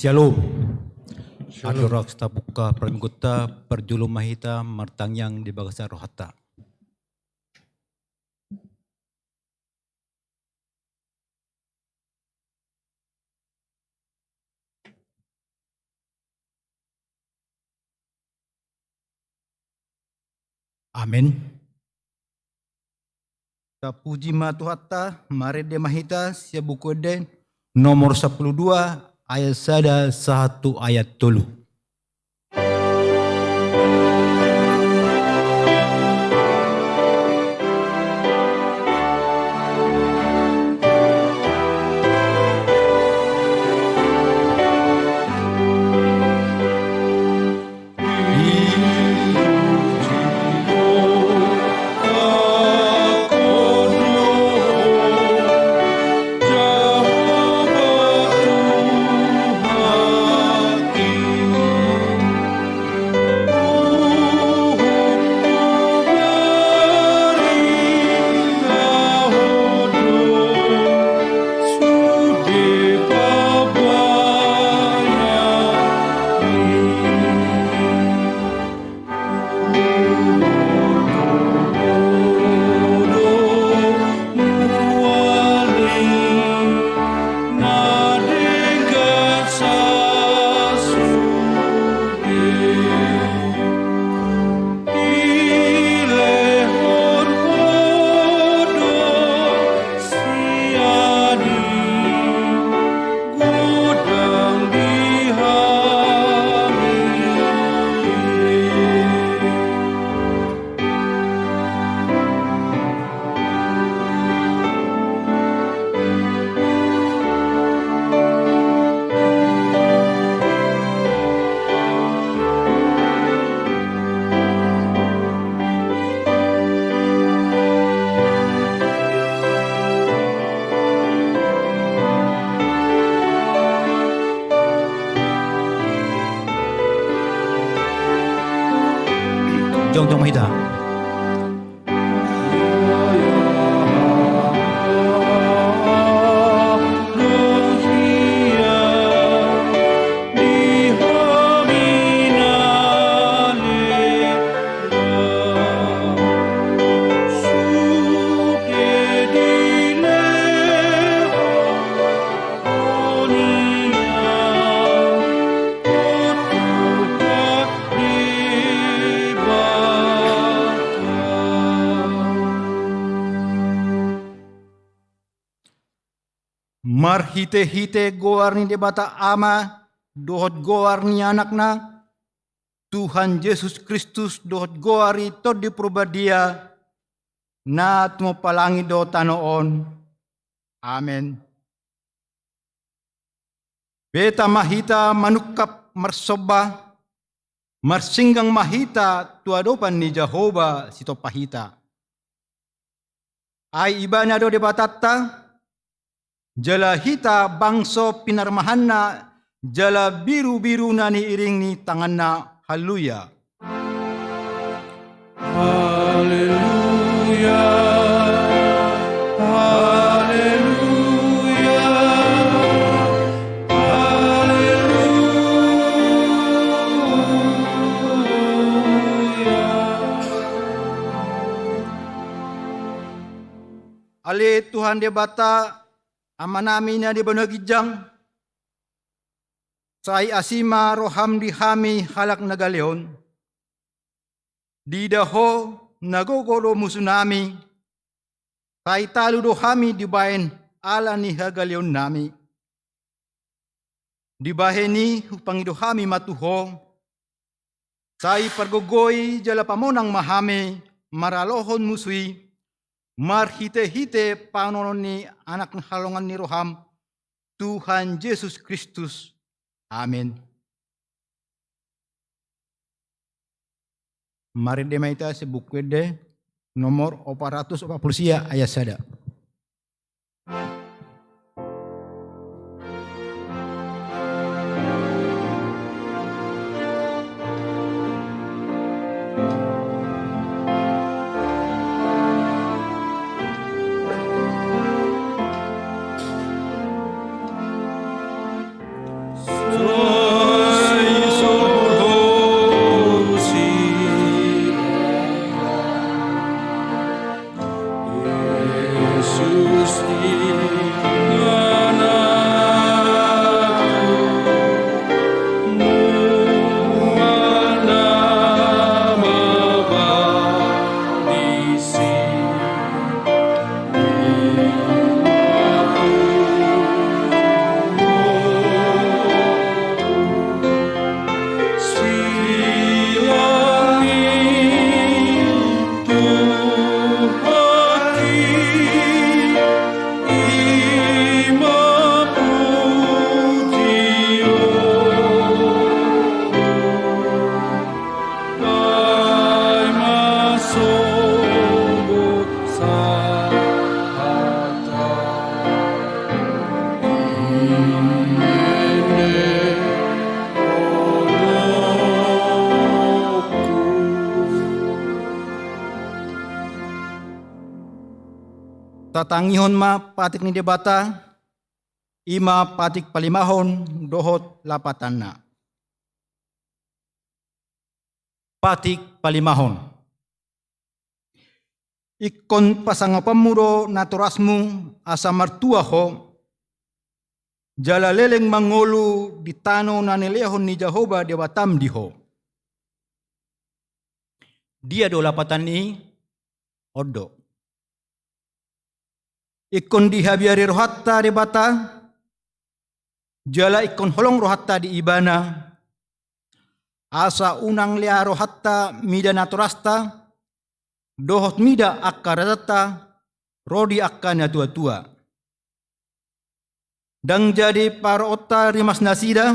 Shalom. Adorak sta buka pramigota perjulum mahita martangyang di bagasa rohata. Amin. Puji matuhatta mare de mahita sia buku den nomor 12 ayat sada 1 ayat 3. Jong mahita. Mar hite goar ni debata ama, dohot goar ni anakna, Tuhan Yesus Kristus dohot goari tod di probadia, na mo palangi do tanoon. Amen. Beta mahita manukap marsoba, marsinggang mahita tuadopan ni Jehovah sito pahita. Ay iba na do debatata, jala hita bangso pinarmahanna, jala biru-biru na ni iring ni tanganna. Haleluya. Haleluya. Haleluya. Haleluya. Ale Tuhan debata amanami na di banagijang say asima roham di hami halak nagaleon di daho nagogoro musunami say talo do hami di bayan ala ni hagaleon nami di baheni upangido hami matuho say pargogoy jala pamonang mahame maralohon musui mar hite panonon ni anak ng halongan ni Roham, Tuhan Yesus Kristus. Amen. Mari demaita sa buku de nomor 440 ayat sada. So Yesus ingan aku, mual nama baptisi. Tatangihon ma patik ni debata, ima patik palimahon dohot lapatanna. Patik palimahon. Ikon pasangapamuro naturasmu asa martua ho, jala leleng mangolu di tano na nilehon ni Jehovah dewatam diho. Dia do lapatan ni odo. Ikon dihabiari rohatta debata, jala ikon holong rohatta di ibana, asa unang lea rohatta mida naturasta, dohot mida akaradata, rodi akana tua-tua. Dang jadi parota rimas nasida,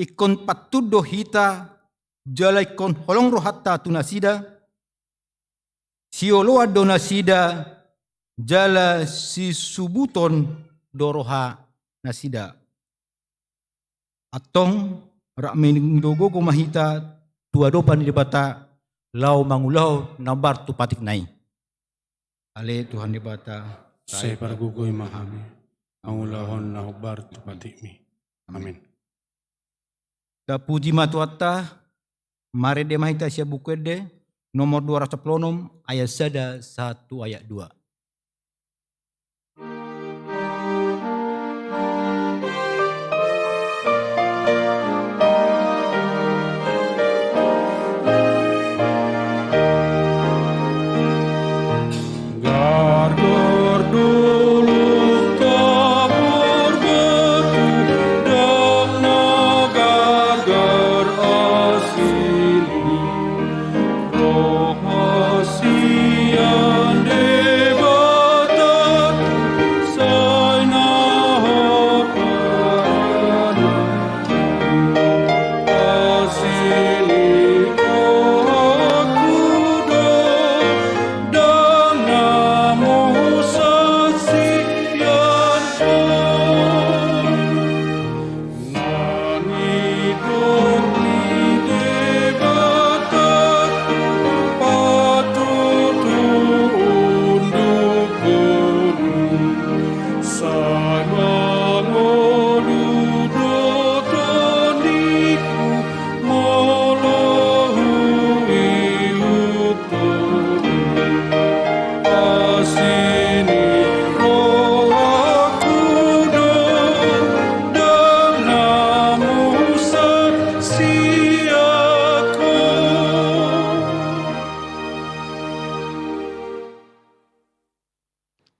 ikon patudo hita, jala ikon holong rohatta tu nasida, sioloa do nasida, jala si subuton doroha nasida. Atong rak mendogo mahita tua dopan di bata lau mangulau nambar tu patik nai. Ale Tuhan di bata. Saya pargugoy mahami, mangulahon na hubar tu patikmi. Amin. Da puji matuata, mare de mahita sia bukwede nomor 210 ayat sada 1 ayat 2.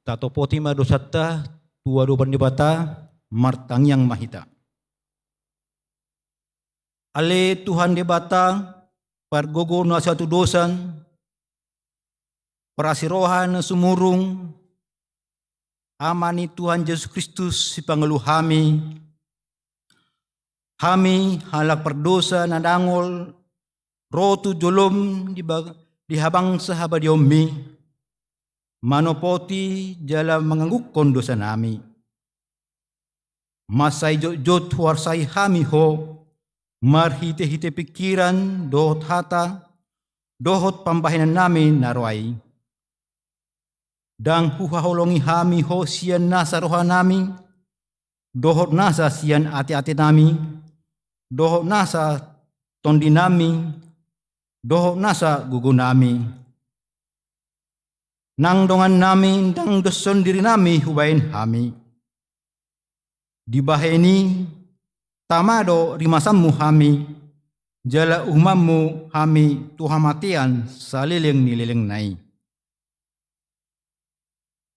Tato potima dosata tua do bandibata martangyang mahita. Ale Tuhan debata pargogo na satu dosan perasirohan na sumurung amani Tuhan Yesus Kristus si pangeluhami hami halak perdosa na dangol rotu jolom di habang sahabat yomi manopoti jala menganggukon dosa nami. Masai jot warsai hami ho, marhite-hite pikiran dohot hata, dohot pambahinan nami naruai. Dang huhaholongi hami ho sian nasa roha nami, dohot nasa sian ati-ati nami, dohot nasa tondi nami, dohot nasa gugu nami. nang dongan nami dang doson diri nami hubain hami. Dibaheni tamado rimasammu hami, jala umammu hami tuhamatian salileng nilileng nai.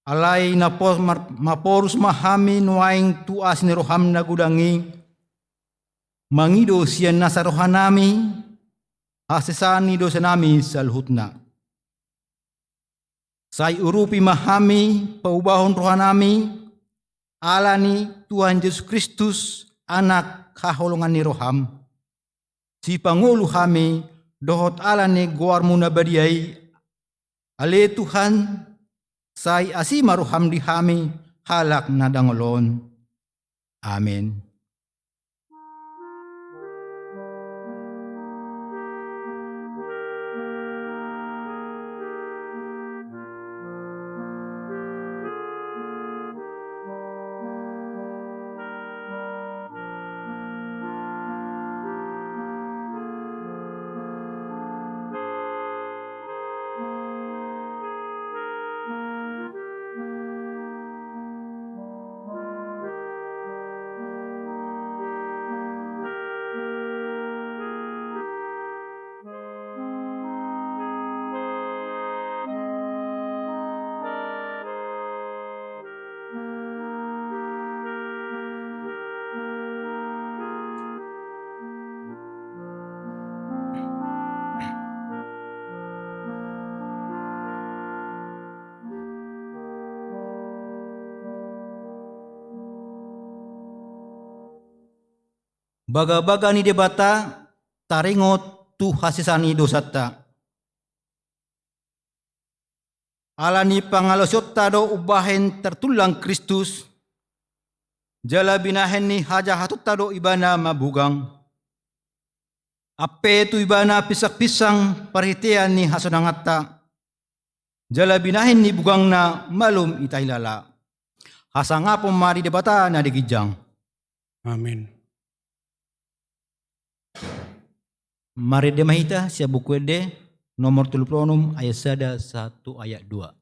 Alai maporus mahami nuaing tuas ni roham na gudangi, mangido siyan nasa rohanami, hasesani dosa nami salhutna. Say urupi mahami paubahon rohanami, alani Tuhan Yesus Kristus anak kaholongan ni roham. Si pangulu hami dohot alani guarmu nabadiai, ale Tuhan say asima roham di hami halak na dangolon. Amen. Baga-baga ni debata taringot tu hasisani dosata. Alani pangalosot tado ubahen tertulang Kristus. Jala binahen ni haja hatut tado ibana mabugang. Ape tu ibana pisak-pisang parhitian ni hasonangata. Jala binahen ni bugang na malum itailala. Hasangapom mari debata na digijang. Amin. Mari demahita sia buku de nomor 36 ayat 1 ayat 2.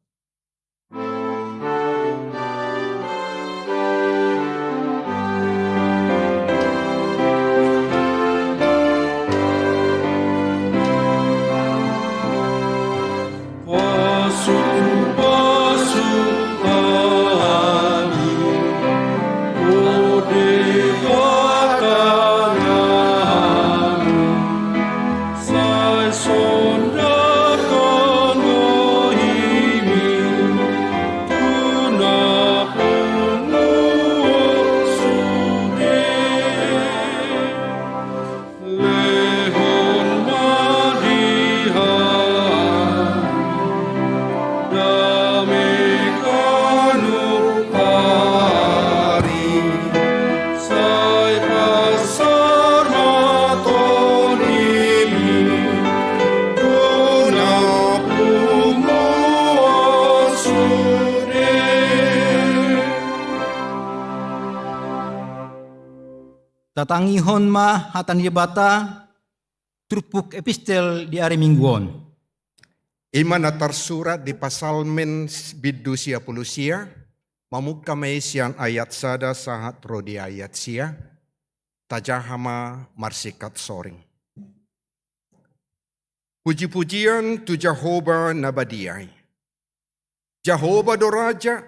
Tatangihon ma hatan debata trupuk epistel di hari mingguon. Iman na tersurat di pasal men bidu sia pulusia, mamuka maisian ayat sada sahat rodi ayat sia, tajahama marsikat soring. Puji-pujian tu Jehovah nabadiai. Jehovah doraja,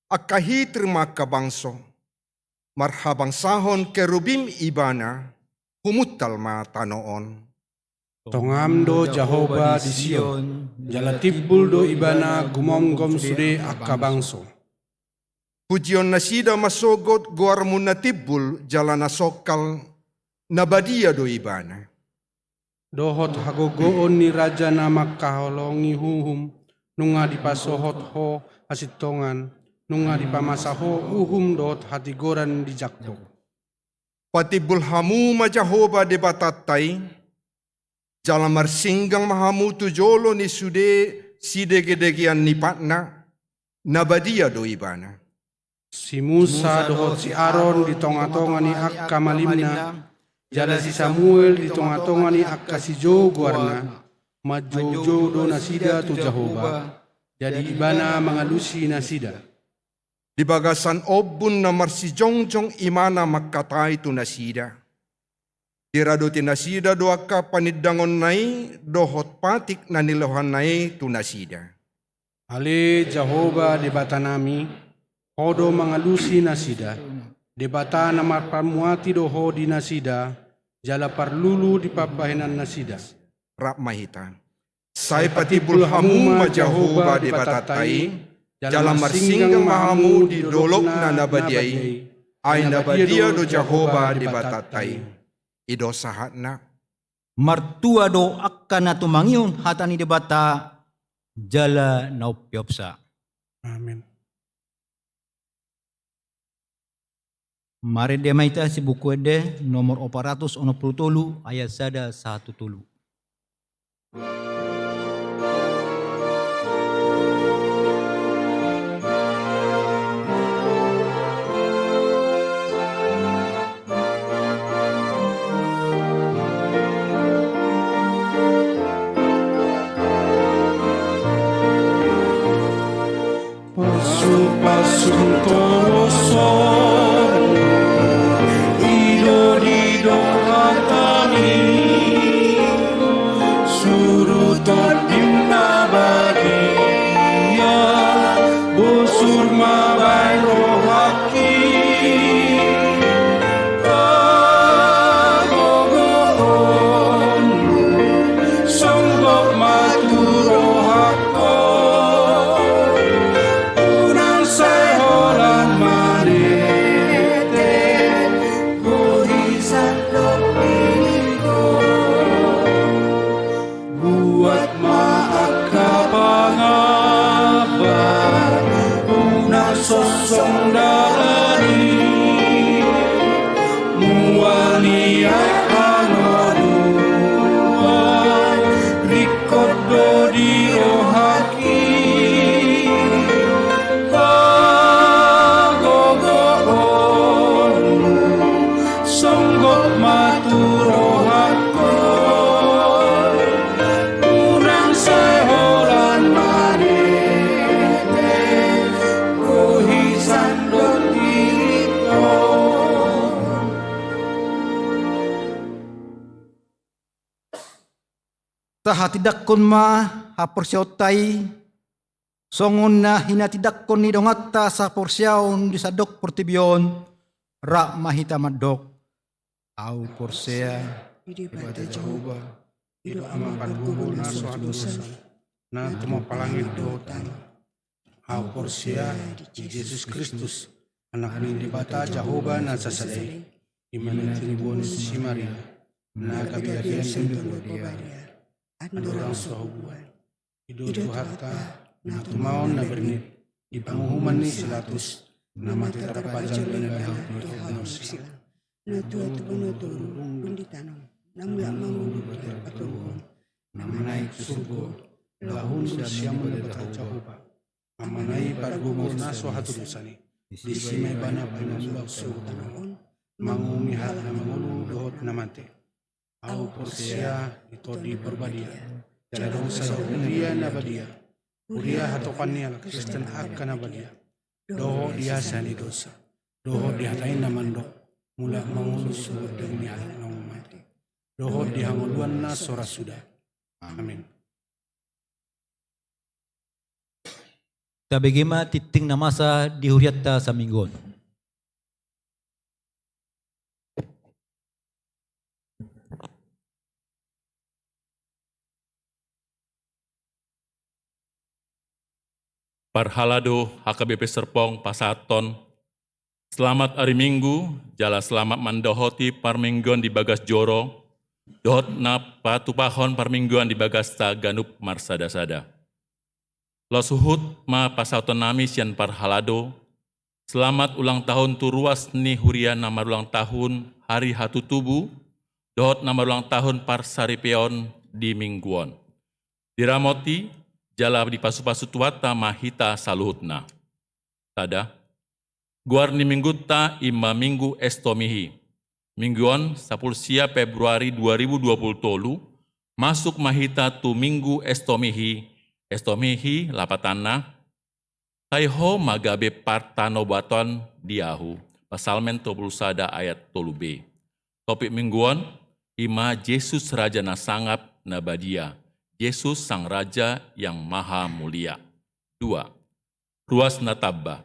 akahi terima kabangso. Marhabang sahon kerubim ibana, humutal ma tanoon. Tongam do Jehovah di Sion, jala tibbul do ibana gumomgom sude akabangso. Pujion nasida masogot guarmun na tibbul jala nasokal nabadia do ibana. Dohot hagogoon ni raja na makaholongi huhum, nunga dipasohot ho asitongan, nunga dipamasaho uhum dot hatigoran di jakto. Patibul hamu ma Jehovah debatatay, jala marsinggang mahamu tu jolo ni sude sidegedegian ni patna, nabadia do ibana. Si Musa dohot si Aaron di tonga-tonga ni akka malimna, jala si Samuel di tonga-tonga ni akka si Jo guarna, majojo do nasida tu Jehovah. jadi ibana mengalusi nasida. Di bagasan obun na marsijongjong imana makkatai tu nasida. Iraduti nasida doaka panidangon nai dohot patik na nilohan nai tu nasida. Ale Jehovah debata nami, hodo mengalusi nasida. Debata nama pamuati doho di nasida, jala parlulu di papahinan nasida. Rap mahita. Sai patibul hamu ma Jehovah di batatai, jalan marsinggang mahamu di dolok na nabadiai, ay nabadia do Jehovah di batatai. Ido sahatna. Martua do akan na tumangion hatani debata jala naupiopsa. Amin. Mari dia maita si buku ede nomor 463 ayat sada 1 tulu. Pasung torosor, ido hatani, surutot dimna bagia, busur mabai rohaki, kagogoon, songgok matu rohako. Sosong dari muali anoduan rikodo di rohaki kagogoon songgok matu rohako unang seholan Tahatidakkon ma haporsyaotai songon na hinatidakkon ni dongatta sa porsyaon di sadok portibion ra mahita madok au porsya ibadah Jehovah ido amapan guru na suatu na temo palangit dotan au porsya di Yesus Kristus anak ni dibata Jehovah na sasadai iman tribun si Maria na kabiyakian sendu dia adorang sahubuan ido harta na tumaon na bernit di panghuman ni silatus na mati terpajang dengan hal na tua tu penuturu pundi tanam na mulak mangudu paturun na menaik surga lahun siang mendapat Jehovah amanai pargumur na suatu dosani di simai bana pimambak sultan mangumi hal na mangulu dohot na mate au porsya itu di perbadia jalan saya uria na badia uria hatokannya Kristen akan badia doho dia sani dosa doho dihatain na mandok mula mangulus surga demi hal na mati doho dihanguluan na sora sudah amin. tabegema titing na masa dihuriatta sa minggon. Parhalado HKBP Serpong Pasaton. Selamat hari Minggu, jala selamat mandohoti parmingguan di bagas joro, dohot na patupahon parmingguan di bagas taganup marsada-sada. Lo suhut ma pasaton nami sian parhalado, selamat ulang tahun tu ruas ni hurian nama ulang tahun hari hatu tubuh, dohot nama ulang tahun parsaripeon di mingguan. Diramoti, jala di pasu-pasu tuata mahita saluhutna. Tada, guar ni mingguta ima minggu estomihi. Mingguan 10 Februari 2020 masuk mahita tu minggu estomihi estomihi lapatana, kaiho magabe partano baton diahu, pasalmen 21 ayat 3b. Topik mingguan, ima Yesus Raja na sangap na badia, Yesus Sang Raja yang Maha Mulia. 2. Ruas na tabba.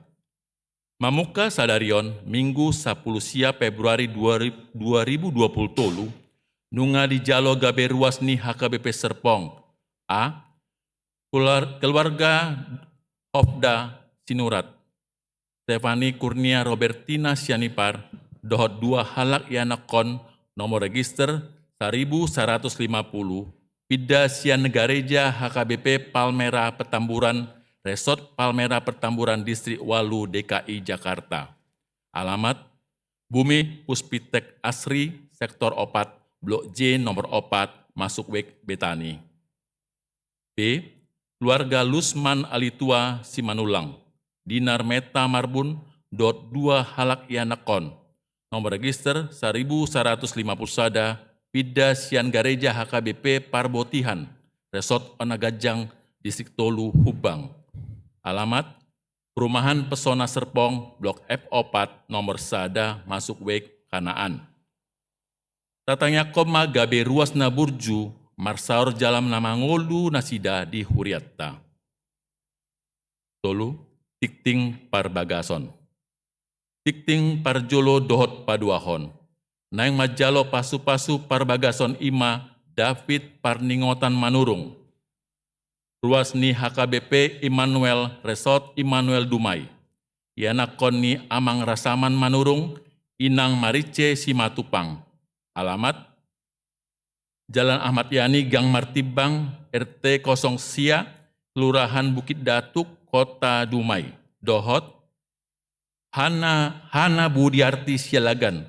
Mamuka sadarion Minggu 10 Februari 2020 tolu, nunga di jalo gabe ruas ni HKBP Serpong. A. Keluarga Hofda Sinurat, Stefani Kurnia Robertina Sianipar, dohot 2 halak yanakon, nomor register 1150, Pida Sian Negareja HKBP Palmera Petamburan, Resort Palmera Petamburan Distrik Walu DKI Jakarta. Alamat Bumi Puspitek Asri, Sektor Opat, Blok J nomor 4, Masuk Wek Betani. B. Keluarga Lusman Alitua Simanulang, Dinar Meta Marbun, dot 2 halak yanakon, nomor register 1150 sada, Pida Sian Gareja HKBP Parbotihan, Resort Onagajang, Distrik Tolu, Hubang. Alamat Perumahan Pesona Serpong, Blok F4, nomor sada, Masuk Wek, Kanaan. Tatanya koma gabe ruas na burju, marsaur jalam nama ngolu nasida di Huriatta. Tolu, tikting parbagason. Tikting parjolo dohot paduahon. Naing majalo pasu-pasu parbagason ima David Parningotan Manurung. Ruas ni HKBP Immanuel Resort Immanuel Dumai. Yana koni Amang Rasaman Manurung, Inang Marice Simatupang. Alamat Jalan Ahmad Yani Gang Martibang, RT 0 Sia, Kelurahan Bukit Datuk, Kota Dumai. Dohot Hana Budiarti Sialagan.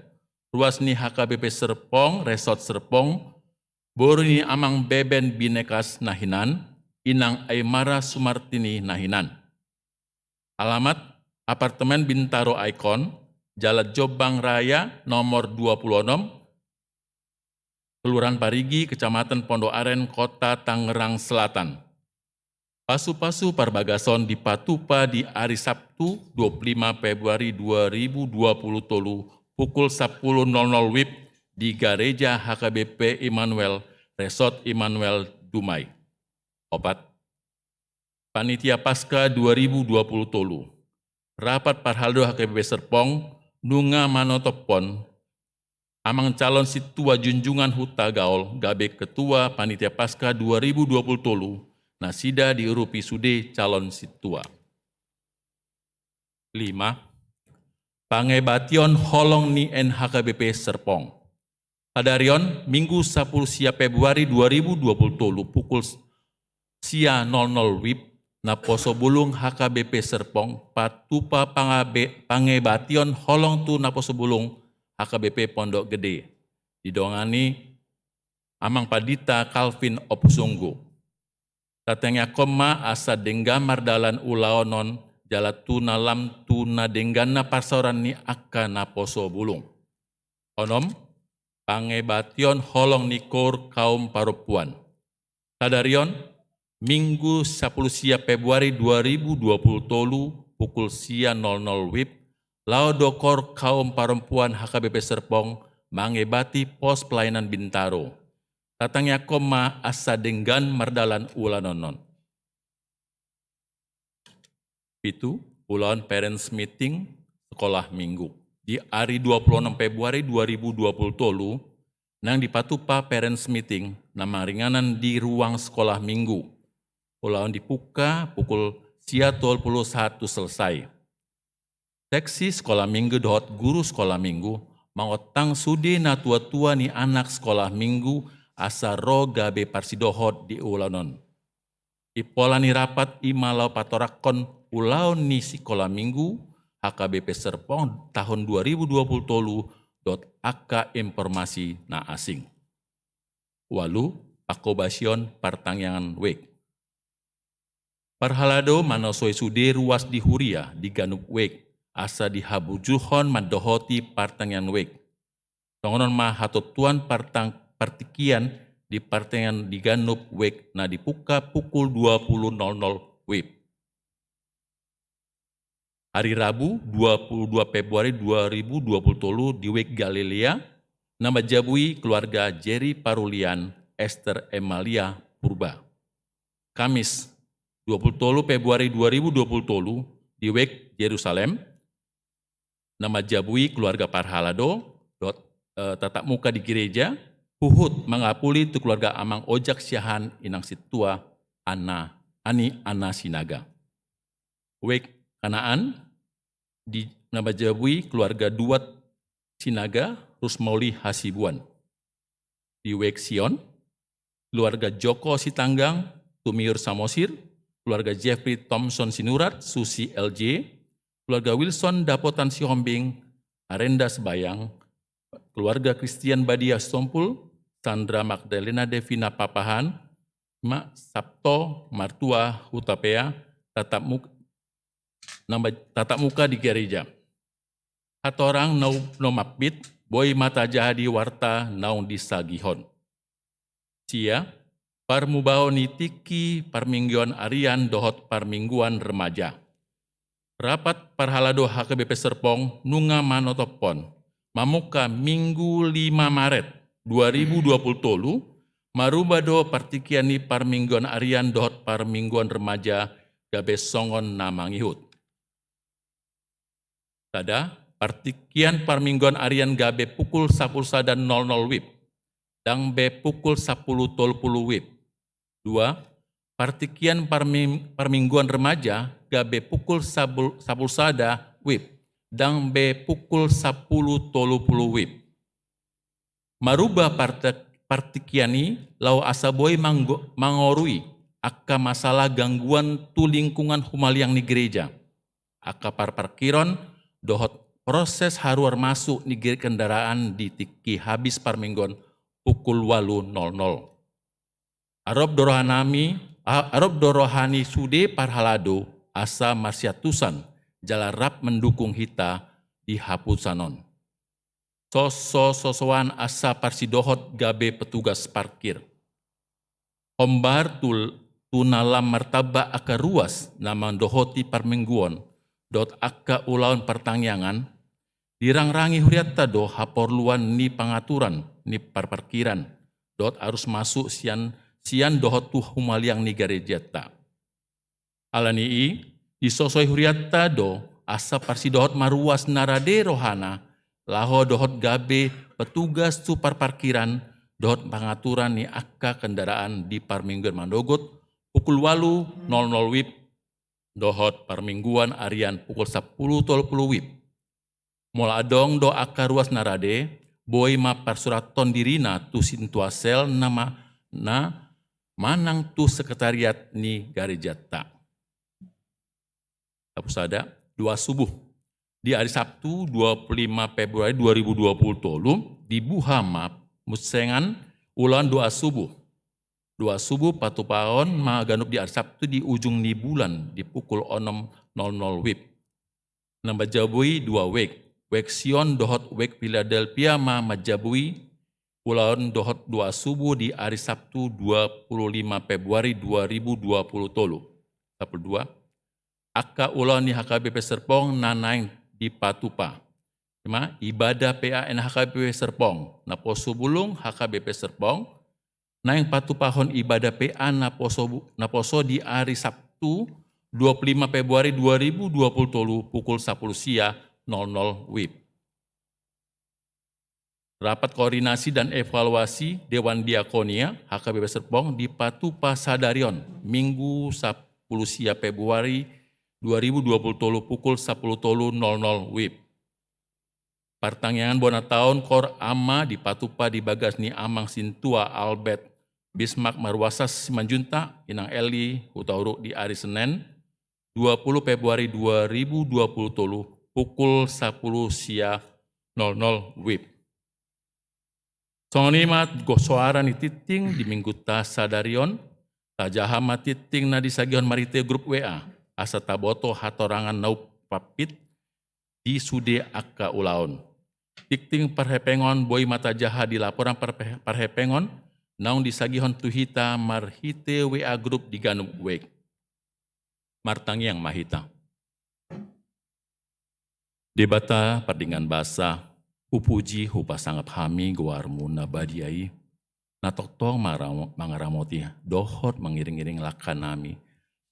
Ruas ni HKBP Serpong, Resort Serpong, Borni Amang Beben Binekas Nahinan, Inang Aymara Sumartini Nahinan. Alamat Apartemen Bintaro Icon, Jalan Jombang Raya nomor 26, Kelurahan Parigi, Kecamatan Pondok Aren, Kota Tangerang Selatan. Pasu-pasu parbagason di Patupa di hari Sabtu 25 Februari 2020 tolu pukul 10.00 WIB di Gereja HKBP Immanuel, Resort Immanuel Dumai. Opat. Panitia Pasca 2020 tolu. Rapat Parhaldo HKBP Serpong, nunga manotopon, Amang calon situa junjungan huta gaol, gabe ketua Panitia Pasca 2020 tolu, nasida diurupi sude calon situa. 5. Pangebation holong ni NHKBP Serpong. Padarion Minggu 10 Februari 2020 tolu pukul sia 00 WIB na poso bulung HKBP Serpong patupa pangebation holong tu na poso bulung HKBP Pondok Gede. Didongani Amang Padita Calvin Opusunggu. Tatengnya koma asa denggamar dalan ulaonon jala tuna lam tuna denggana pasoran ni akka na poso bulung. Onom pangebation holong ni kor kaum parupuan. Sadarion Minggu 10 Februari 2020 tolu pukul sia 00 WIB lao dokor kaum perempuan HKBP Serpong mangebati pos pelayanan Bintaro. Tatangnya koma asa denggan mardalan ulanonon. Itu ulan parents meeting sekolah minggu. Di hari 26 Februari 2020 tolu nang di Patupa parents meeting nama ringanan di ruang sekolah minggu. Ulang dibuka pukul sia 21 selesai. Seksi sekolah minggu dohot guru sekolah minggu mangotang sude na tua-tua ni anak sekolah minggu asa ro gabe parsidohot di ulanon. Ipola ni rapat imalau patorakon ulau ni sekolah minggu HKBP Serpong tahun 2020 tolu .ak informasi na asing. Walu pakobasion partangyangan wek. Parhalado manosoi sude ruas di Huria di Ganuk Wek, asa di Habujuhon mandohoti partangyan Wek. Tongonon ma hatotuan partikian di pertengahan di Ganup wek na dibuka pukul 20.00 WIB. Hari Rabu 22 Februari 2020 di wek Galilea nama jabui keluarga Jerry Parulian Esther Emalia Purba. Kamis 20 Februari 2020 di wek Yerusalem nama jabui keluarga Parhalado tatap muka di gereja Huhut mengapuli tu keluarga Amang Ojak Syahan Inang Situa Ana Sinaga. Wek Kanaan di nama jabui keluarga Duat Sinaga Rusmauli Hasibuan. Di Wek Sion, keluarga Joko Sitanggang Tumiur Samosir, keluarga Jeffrey Thompson Sinurat Susi LJ, keluarga Wilson Dapotan Sihombing Arenda Sebayang, keluarga Christian Badia Stompul, Sandra Magdalena Devina Papahan, Mak Sabto Martua Hutapea, tatap muka di gereja. Hatorang no mapit, boy mata jahadi warta naung disagihon. Cia, parmubao ni tiki parmingguan arian dohot parmingguan remaja. Rapat Parhalado HKBP Serpong nunga manotopon. Mamuka Minggu 5 Maret 2020 marubado partikiani parmingguan arian dohot parmingguan remaja gabe songon namangihut. Tada partikian parmingguan arian gabe pukul 11.00 WIB dang be pukul 10.30 WIB. 2. Partikian parmingguan remaja gabe pukul 11 WIB dang be pukul 10.30 WIB. Maruba partikiani lau asaboy mangorui akka masalah gangguan tu lingkungan humaliang ni gereja. Akka parkiron dohot proses haruar masuk ni kendaraan di tiki habis parminggon pukul 8.00. Arob dorohani sude Parhalado asa marsiatusan jalarap mendukung hita di hapusanon. Sosoan asa parsidohot gabe petugas parkir. Hombar tunalam martaba aka ruas nama dohoti parmingguan dot aka ulaun pertangyangan dirangrangi huriatta do haporluan ni pangaturan ni parkiran dot harus masuk sian dohot tu humaliang ni garejata. Alanii disosoi huriatta do asa parsidohot maruas narade rohana laho dohot gabe petugas tu parkiran dohot pangaturan ni akka kendaraan di parmingguan mandogot pukul 8.00 WIB dohot parmingguan arian pukul 10.30 WIB. Mola adong do akka ruas narade boy ma parsuraton dirina tu sintuasel nama na manang tu sekretariat ni garejata. Tapusada 2 subuh. Di hari Sabtu 25 Februari 2020 di Buhama musengan ulan 2 subuh. 2 subuh patupaon maganup di hari Sabtu di ujung ni bulan di pukul 6.00 WIB. Nambah jabui 2 wek. Wek Sion dohot wek Philadelphia ma majabui ulan dohot 2 subuh di hari Sabtu 25 Februari 2020 tolu. 2. Akka ulan ni HKBP Serpong nanaing di Patupa. Ibadah PAN HKBP Serpong na poso bulung HKBP Serpong naing patupahon ibadah PA na poso di hari Sabtu 25 Februari 2020 pukul 10 sia 00 WIB. Rapat koordinasi dan evaluasi Dewan Diakonia HKBP Serpong di Patupa Sadarion Minggu 10 sia Februari 2020 pukul 10.00 WIB. Pertanyaan bona tahun kor ama di Patupa di bagas ni Amang Sintua Albert Bismarck Marwasas Simanjunta Inang Eli Hutauruk di hari Senin 20 Februari 2020 pukul 10 sia 00 WIB. Songonimat gosoara ni titing di Minggu ta Sadarion tajahama titing na disagion marite grup WA. Asa taboto hatorangan nau papit di sude akka ulaon. Tikting perhepengon boy mata jaha di laporan perhepengon naung disagihon tuhita marhite WA grup di ganum wek. Martangiang mahita. Debata pardingan basa, upuji hupasangap hami guarmu nabadiai, natoktong mangaramoti dohot mengiring-iring lakanami,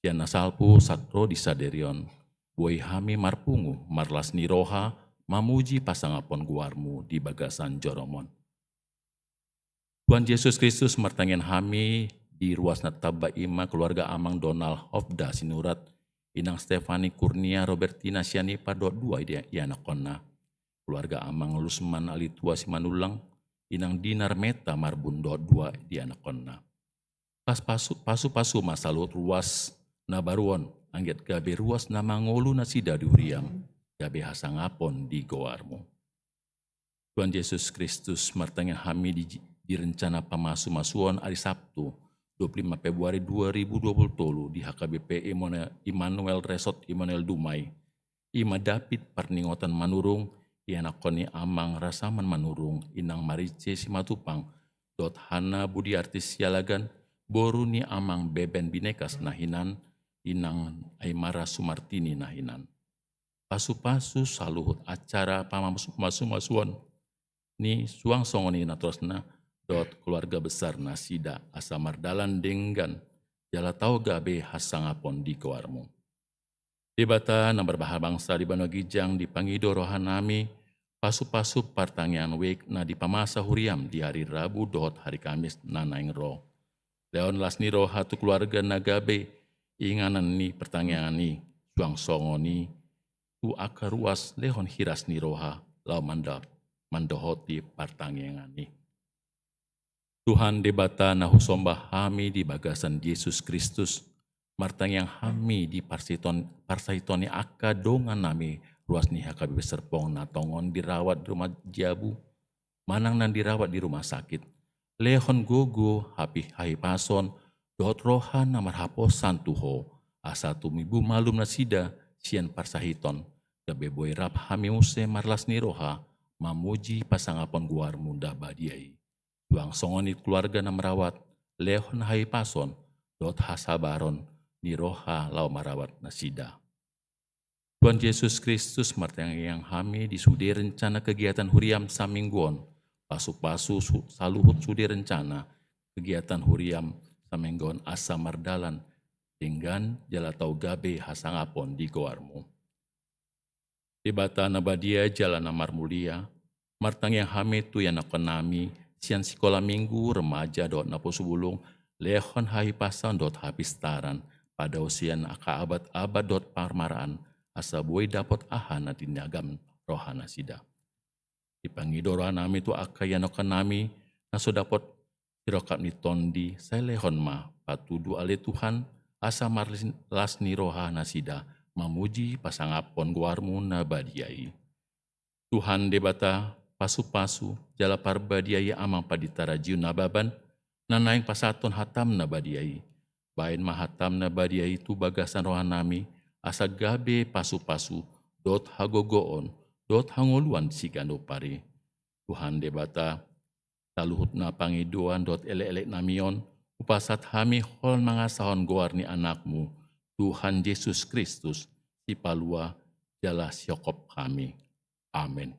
yan nasalpu satro disaderion, buai hami marpungu marlas niroha, mamuji pasangapon guarmu di bagasan joromon. Tuhan Yesus Kristus mertangin hami di ruas nataba ima keluarga amang Donald Hofda sinurat, inang Stefani Kurnia Robertina Sianipa dua dia anakonna. Keluarga amang Lusman Alitua Simanulang, inang Dinar Meta Marbun dua di anakonna. Pas pasu masalut ruas na baruon, angget gabe ruas na mangolu na sida di huriam, gabe hasangapon di goarmu. Tuhan Yesus Kristus mertangin hami di rencana pamasu-masuan hari Sabtu, 25 Februari 2020 di HKBP Immanuel Resort Immanuel Dumai. Ima David perningotan manurung, ianakoni amang rasaman manurung, inang Marice Simatupang, dot Hana Budi Artis Sialagan, boru ni amang Beben Binekas nahinan, inang Aymara Sumartini nahinan. Pasu-pasu saluhut acara pamasu-masuan, ni suang songoni natrosna, dot keluarga besar nasida asa mardalan denggan jala tau gabe hasangapon di kewarmu. Debata na berbahasa bangsa di Bano Gijang di pangido rohanami pasu-pasu partangian wek na di pamasa huriam di hari Rabu dot hari Kamis nanaing roh. Leon lasni roh hatu keluarga nagabe inganan ni pertangian ni suang songo ni tu akar ruas lehon hiras ni roha lau mandohoti partangian ni. Tuhan debata na husombah hami di bagasan Yesus Kristus, martang yang hami di parsaitoni aka dongan nami ruas ni HKBP Serpong na tongon dirawat di rumah jabu, manang nan dirawat di rumah sakit. Lehon gogo hapi hai pason, dot rohan na marhaposan tuho, asa tumibu malum na sida sian parsahiton, gabe boy rap hami use marlas ni roha, mamuji pasangapon guar munda badiai. Tuang songonit keluarga na merawat, lehon hai pason, dot hasabaron, ni roha lau merawat na sida. Tuhan Yesus Kristus martang yang hami di sudi rencana kegiatan huriam samingguon, pasu-pasu saluhut sudi rencana kegiatan huriam samingguon asa mardalan, dengan jalatau gabe hasangapon di goarmu. Debata nabadia jalan amar mulia, martang yang hami tu yang nakonami, sian sekolah minggu remaja dot napo subulung lehon hai pasan dot hapistaran pada usian aka abad dot parmaraan asa buai dapat ahana tinagam rohana sida. Dipangidoro nami tu aka yanokan nami naso dapat hirokap ni tondi saya lehon ma patudu ale Tuhan asa marlas ni rohana sida mamuji pasangapon guarmu nabadiai. Tuhan debata pasu-pasu jala parbadiai amang paditara jiu nababan nanaing pasaton hatam nabadiai. Bain mahatam nabadiai tu bagasan rohanami asa gabe pasu-pasu dot hagogoon dot hangoluan sigando pare. Tuhan debata taluhut na pangiduan dot ele-elek namion upasat hami hol mangasahon goar ni anakmu Tuhan Yesus Kristus si palua jala siokop kami. Amin.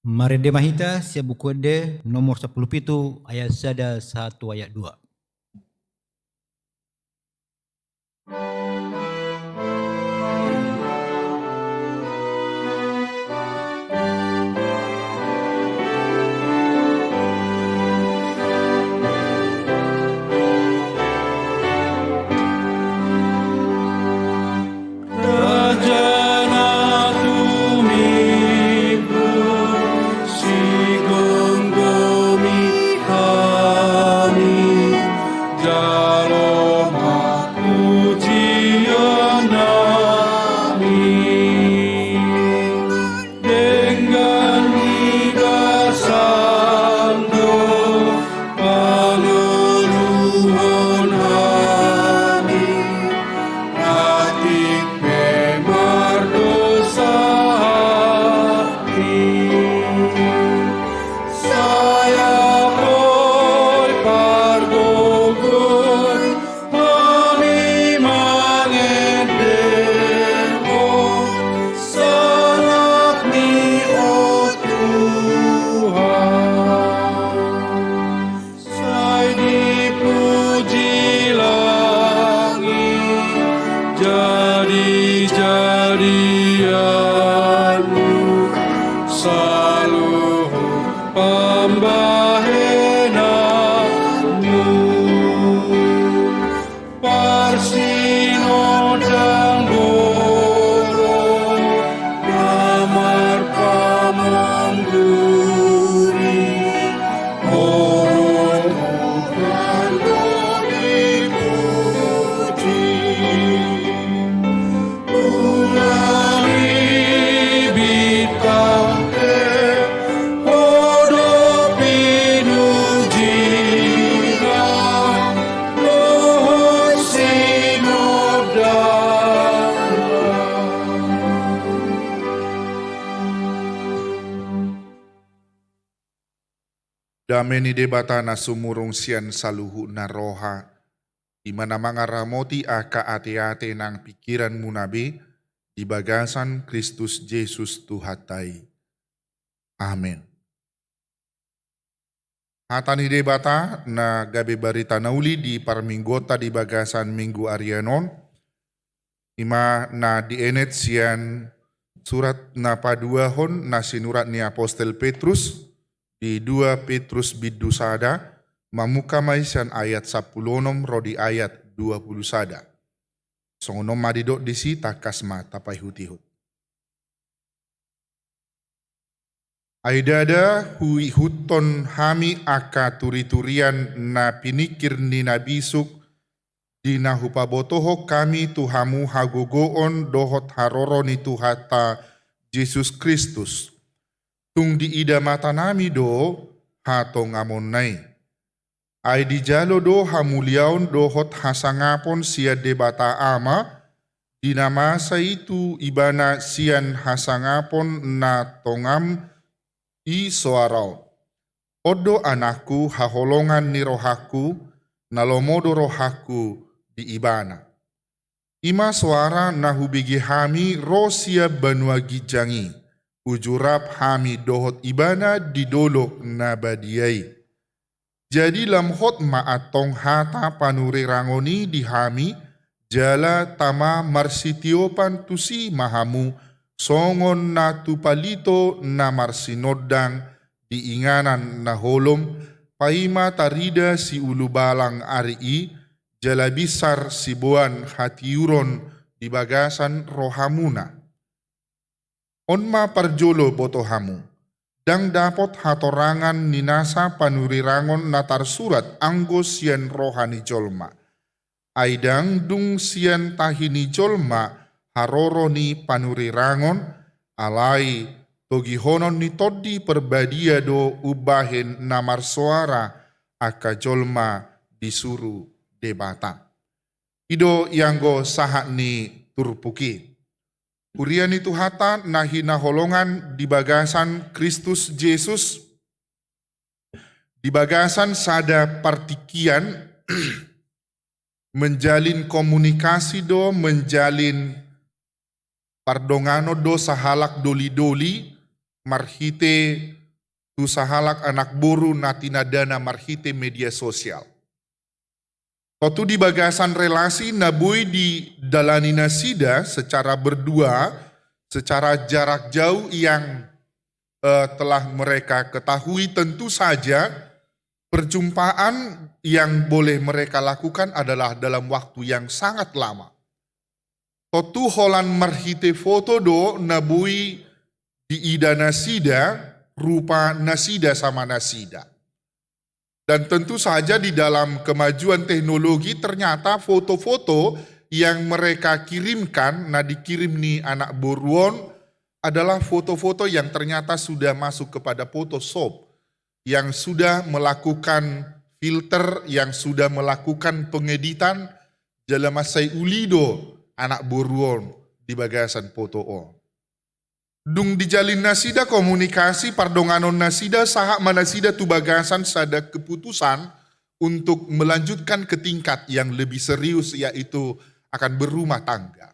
Mari demahita sia buku de nomor 10 ayat 1 ayat 2. Jaloma pujian dameni debata na sumurung sian saluhu na roha, di mana mangaramoti aka ate-ate nang pikiran munabe, di bagasan Kristus Yesus Tuhatai. Amin. Hatani debata na gabi barita nauli di parminggota di bagasan Minggu Arianon, ima na dienet sian surat na paduahon na sinurat ni Apostel Petrus di 2 Petrus biddu sada, mamukamay sian ayat 10 rodi ayat 20 sada. Songonom madidok disi takas mata tapay hutihut. Aidada hui huton hami aka turi-turian na pinikir ni nabisuk di nahupabotoho kami tuhamu hagogoon dohot haroro ni Tuhata Yesus Kristus. Tung di ida mata nami do hato ngamon nai. Ay di jalo do hamuliaon dohot hasangapon sia debata ama, dinamasa itu ibana sian hasangapon na tongam i soarau. Odo anakku haholongan ni rohaku, nalomodo rohaku di ibana. Ima suara nahubigi hami rosia banua gijangi, ujurap hami dohot ibana di dolok nabadiai. Jadi lamhot maatong hata panuri rangoni di hami, jala tama marsitiopan tusi mahamu, songon na tupalito na marsinodang diinganan na holom, paima tarida si ulubalang ari jala bisar si buan hatiuron di bagasan rohamuna. Onma parjolo botohamu. Dang dapot hatorangan ninasa panurirangon natar surat anggo sian rohani jolma. Aidang dung sian tahini jolma haroro ni panurirangon alai togihonon ni todi perbadia do ubahin namar suara aka jolma disuru debata. Ido yanggo sahat ni turpuki. Urian itu hata nahina holongan di bagasan Kristus Yesus, di bagasan sada partikian menjalin komunikasi do, menjalin pardongano do sahalak doli-doli, marhite tu sahalak anak boru natina dana marhite media sosial. Totu di bagasan relasi nabui di dalani nasida secara berdua, secara jarak jauh yang telah mereka ketahui tentu saja perjumpaan yang boleh mereka lakukan adalah dalam waktu yang sangat lama. Totu holan marhite foto do nabui di ida nasida rupa nasida sama nasida. Dan tentu saja di dalam kemajuan teknologi ternyata foto-foto yang mereka kirimkan, nah dikirim nih anak boruon, adalah foto-foto yang ternyata sudah masuk kepada Photoshop, yang sudah melakukan filter, yang sudah melakukan pengeditan, jalama say ulido anak boruon di bagasan foto o. Dung dijalin nasida komunikasi pardonganon nasida sahak manasida tu bagasan sada keputusan untuk melanjutkan ke tingkat yang lebih serius yaitu akan berumah tangga.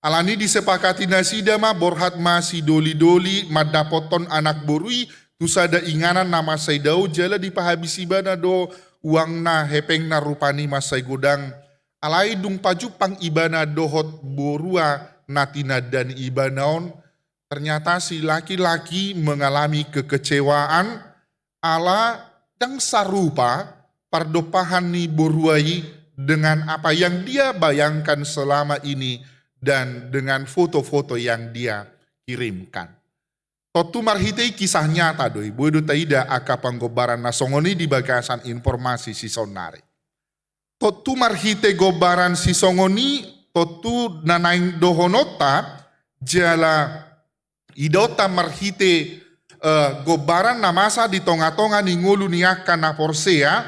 Alani disepakati nasida ma borhat masih doli-doli madapoton anak borui tu sada inganan nama saidau jala dipahabisi bana do uang na hepeng na rupani masai godang alai dung pajupang ibana dohot borua natina dan ibanaon. Ternyata si laki-laki mengalami kekecewaan ala yang sarupa pardopahan ni boruai dengan apa yang dia bayangkan selama ini dan dengan foto-foto yang dia kirimkan. Totu marhitei kisah nyata doi, bodo taida aka panggobaran nasongoni di bagasan informasi si sonare. Totu marhite gobaran si songoni, totu nanaing dohonota jala idota marhite gobaran namasa di tonga-tonga ni ngulu niaka na porsea,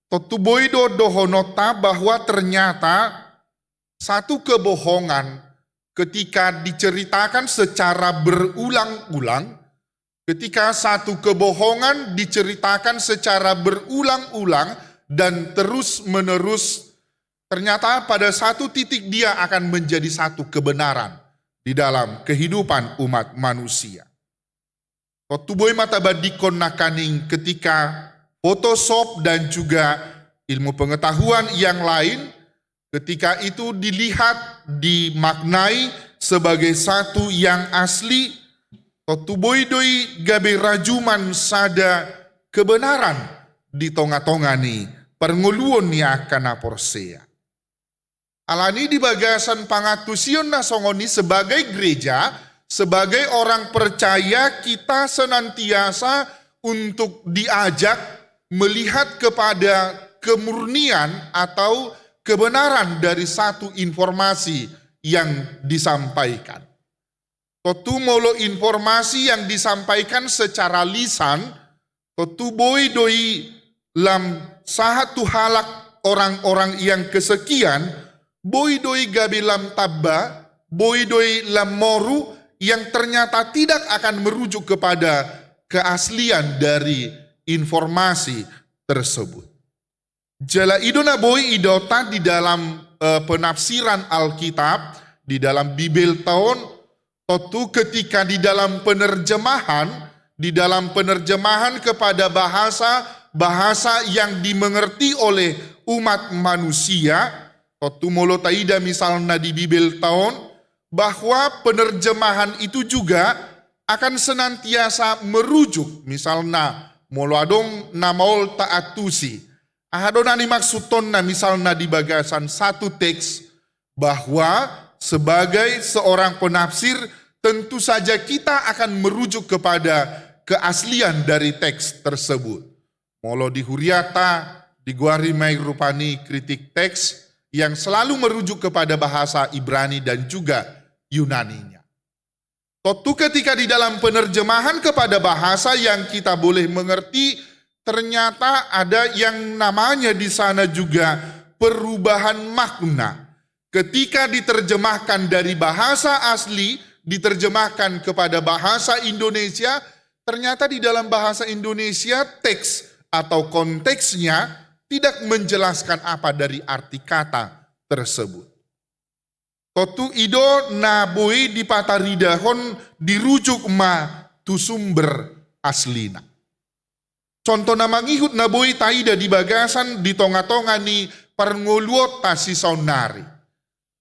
totu boido dohonota bahwa ternyata satu kebohongan ketika diceritakan secara berulang-ulang, ketika satu kebohongan diceritakan secara berulang-ulang dan terus-menerus, ternyata pada satu titik dia akan menjadi satu kebenaran di dalam kehidupan umat manusia. Tuboy matabadikon nakaning ketika Photoshop dan juga ilmu pengetahuan yang lain, ketika itu dilihat, dimaknai sebagai satu yang asli, tuboy doi gabe rajuman sada kebenaran di tonga-tongani pernguluan ni akan aporsea. Alani di bagasan pangatusion na songoni sebagai gereja, sebagai orang percaya, kita senantiasa untuk diajak melihat kepada kemurnian atau kebenaran dari satu informasi yang disampaikan. Totu molo informasi yang disampaikan secara lisan, totu boy doi lam sahatu halak orang-orang yang kesekian, boy doi gabi lam tabba, boy doi lam moru, yang ternyata tidak akan merujuk kepada keaslian dari informasi tersebut. Jala idona boy idota di dalam penafsiran Alkitab, di dalam Bibel tahun, tentu ketika di dalam penerjemahan kepada bahasa yang dimengerti oleh umat manusia, tentu molo taida misalnya di Bibel tahun, bahwa penerjemahan itu juga akan senantiasa merujuk, misalnya molo adong namaol taatusi, ahadonani maksudon na misalnya di bagasan satu teks, bahwa sebagai seorang penafsir tentu saja kita akan merujuk kepada keaslian dari teks tersebut. Molo di Huriata, di Guari Mai Rupani kritik teks yang selalu merujuk kepada bahasa Ibrani dan juga Yunaninya. Tentu ketika di dalam penerjemahan kepada bahasa yang kita boleh mengerti, ternyata ada yang namanya di sana juga perubahan makna. Ketika diterjemahkan dari bahasa asli, diterjemahkan kepada bahasa Indonesia, ternyata di dalam bahasa Indonesia teks atau konteksnya tidak menjelaskan apa dari arti kata tersebut. Totu ido na boi di pataridahon dirujuk ma tu sumber aslina. Contoh nama ngihut na boi taida di bagasan di tonga-tonga ni pernguluot tasi saunari.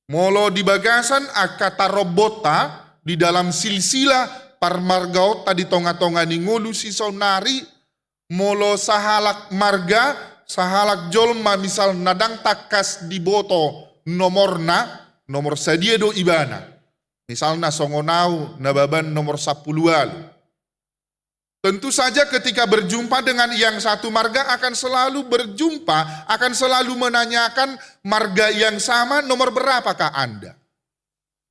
Molo di bagasan akata robota di dalam silsilah parmargaota di tonga-tonga ni ngulu si saunari. Molo sahalak marga, sahalak jolma misal nadang takas di boto nomor sadia do ibana. Misalnya songonau nababan nomor 10 alu. Tentu saja ketika berjumpa dengan yang satu marga akan selalu berjumpa, akan selalu menanyakan marga yang sama nomor berapakah Anda.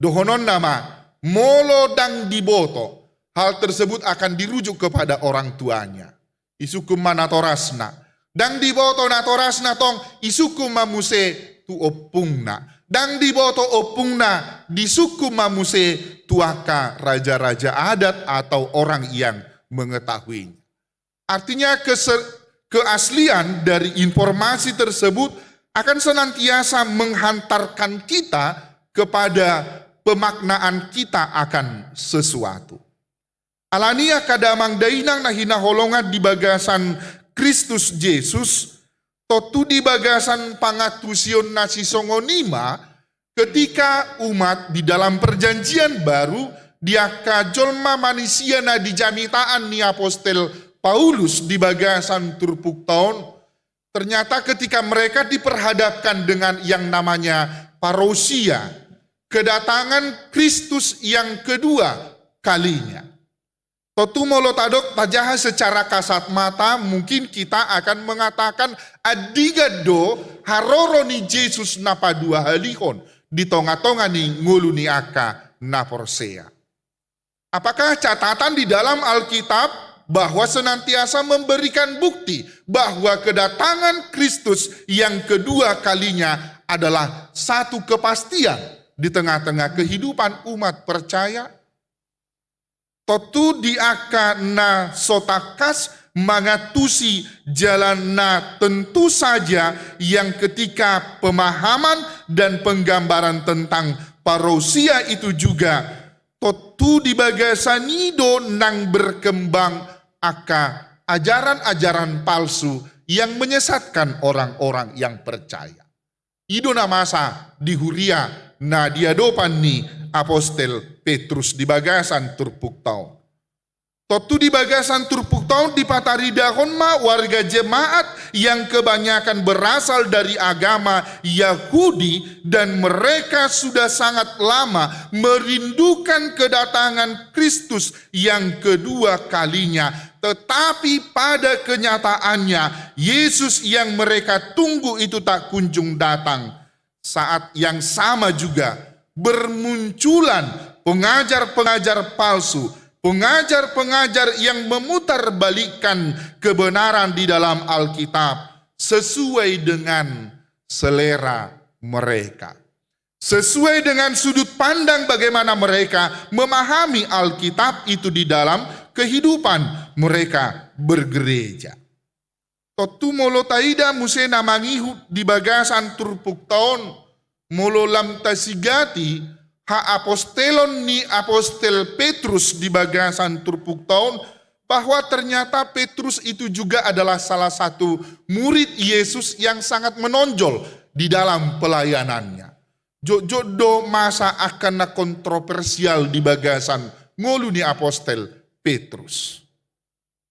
Dohonon nama, molo dang diboto. Hal tersebut akan dirujuk kepada orang tuanya. Isukum manatorasna. Dang diboto natorasna tong isukum mamuse tu opungna. Dang diboto opungna disukum mamuse tuaka raja-raja adat atau orang yang mengetahuinya. Artinya keaslian dari informasi tersebut akan senantiasa menghantarkan kita kepada pemaknaan kita akan sesuatu. Alania kadamang dainang nahina holongan di bagasan Kristus Yesus, totu di bagasan pangatusion nasi songonima, ketika umat di dalam perjanjian baru, dia kajolma manusia na di jamitaan ni apostel Paulus di bagasan turpuk tahun, ternyata ketika mereka diperhadapkan dengan yang namanya parousia, kedatangan Kristus yang kedua kalinya. Totu molotadok tajaha secara kasat mata mungkin kita akan mengatakan adigado haroroni Yesus napa dua halihon di tonga-tonga ni ngulu ni aka naporsea. Apakah catatan di dalam Alkitab bahwa senantiasa memberikan bukti bahwa kedatangan Kristus yang kedua kalinya adalah satu kepastian di tengah-tengah kehidupan umat percaya? Totu diaka na sotakas mengatusi jalan na tentu saja yang ketika pemahaman dan penggambaran tentang parousia itu juga totu di bagasanido nang berkembang aka ajaran-ajaran palsu yang menyesatkan orang-orang yang percaya. Ido na masa di Huria na diadopan ni Apostel Petrus di bagasan turpuk taon. Totu di bagasan turpuk taon di pataridahon ma warga jemaat yang kebanyakan berasal dari agama Yahudi dan mereka sudah sangat lama merindukan kedatangan Kristus yang kedua kalinya. Tetapi pada kenyataannya Yesus yang mereka tunggu itu tak kunjung datang. Saat yang sama juga bermunculan pengajar-pengajar palsu, pengajar-pengajar yang memutarbalikkan kebenaran di dalam Alkitab sesuai dengan selera mereka. Sesuai dengan sudut pandang bagaimana mereka memahami Alkitab itu di dalam kehidupan mereka bergereja. Totu molo taida musena mangihut di bagasan turpuk taon molo lam tasigati ha apostelon ni apostel Petrus di bagasan turpuk taon bahwa ternyata Petrus itu juga adalah salah satu murid Yesus yang sangat menonjol di dalam pelayanannya. Jodoh masa akan kontroversial di bagasan ngolu ni apostel Petrus.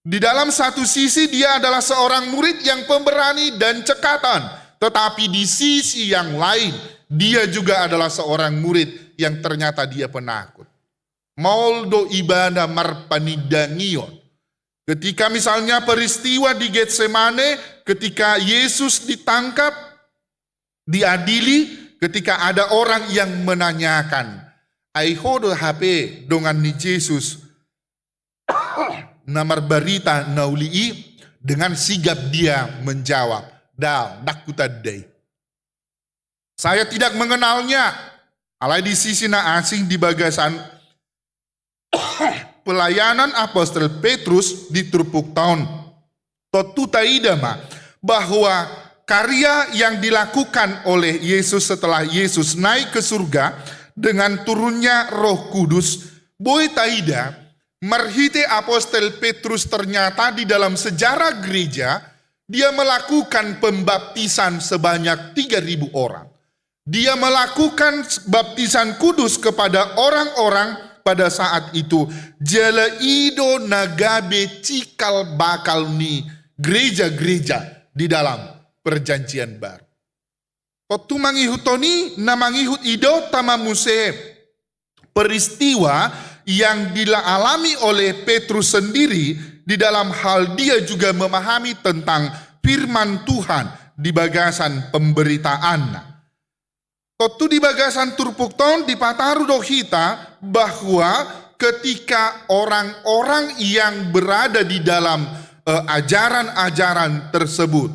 Di dalam satu sisi dia adalah seorang murid yang pemberani dan cekatan. Tetapi di sisi yang lain dia juga adalah seorang murid yang ternyata dia penakut. Mauldo ibadah marpanidangion. Ketika misalnya peristiwa di Getsemane, ketika Yesus ditangkap, diadili, ketika ada orang yang menanyakan, aihodo HP dengan ni Yesus, namar berita naulii, dengan sigap dia menjawab, "Dau, dakutadai. Saya tidak mengenalnya." Alai di sisi na asing di bagasan pelayanan Apostel Petrus di turpuk taon. Totu taidama bahwa karya yang dilakukan oleh Yesus setelah Yesus naik ke surga dengan turunnya Roh Kudus, boy taida marhite Apostel Petrus ternyata di dalam sejarah gereja dia melakukan pembaptisan sebanyak 3.000 orang. Dia melakukan baptisan kudus kepada orang-orang pada saat itu. Jalaido nagabe cikal bakal ni gereja-gereja di dalam perjanjian baru. Kotu mangihutoni na mangihut ido tamamuse peristiwa yang dialami oleh Petrus sendiri di dalam hal dia juga memahami tentang firman Tuhan di bagasan pemberitaan. Totu di bagasan turpuk taon di pataru dohita bahwa ketika orang-orang yang berada di dalam ajaran-ajaran tersebut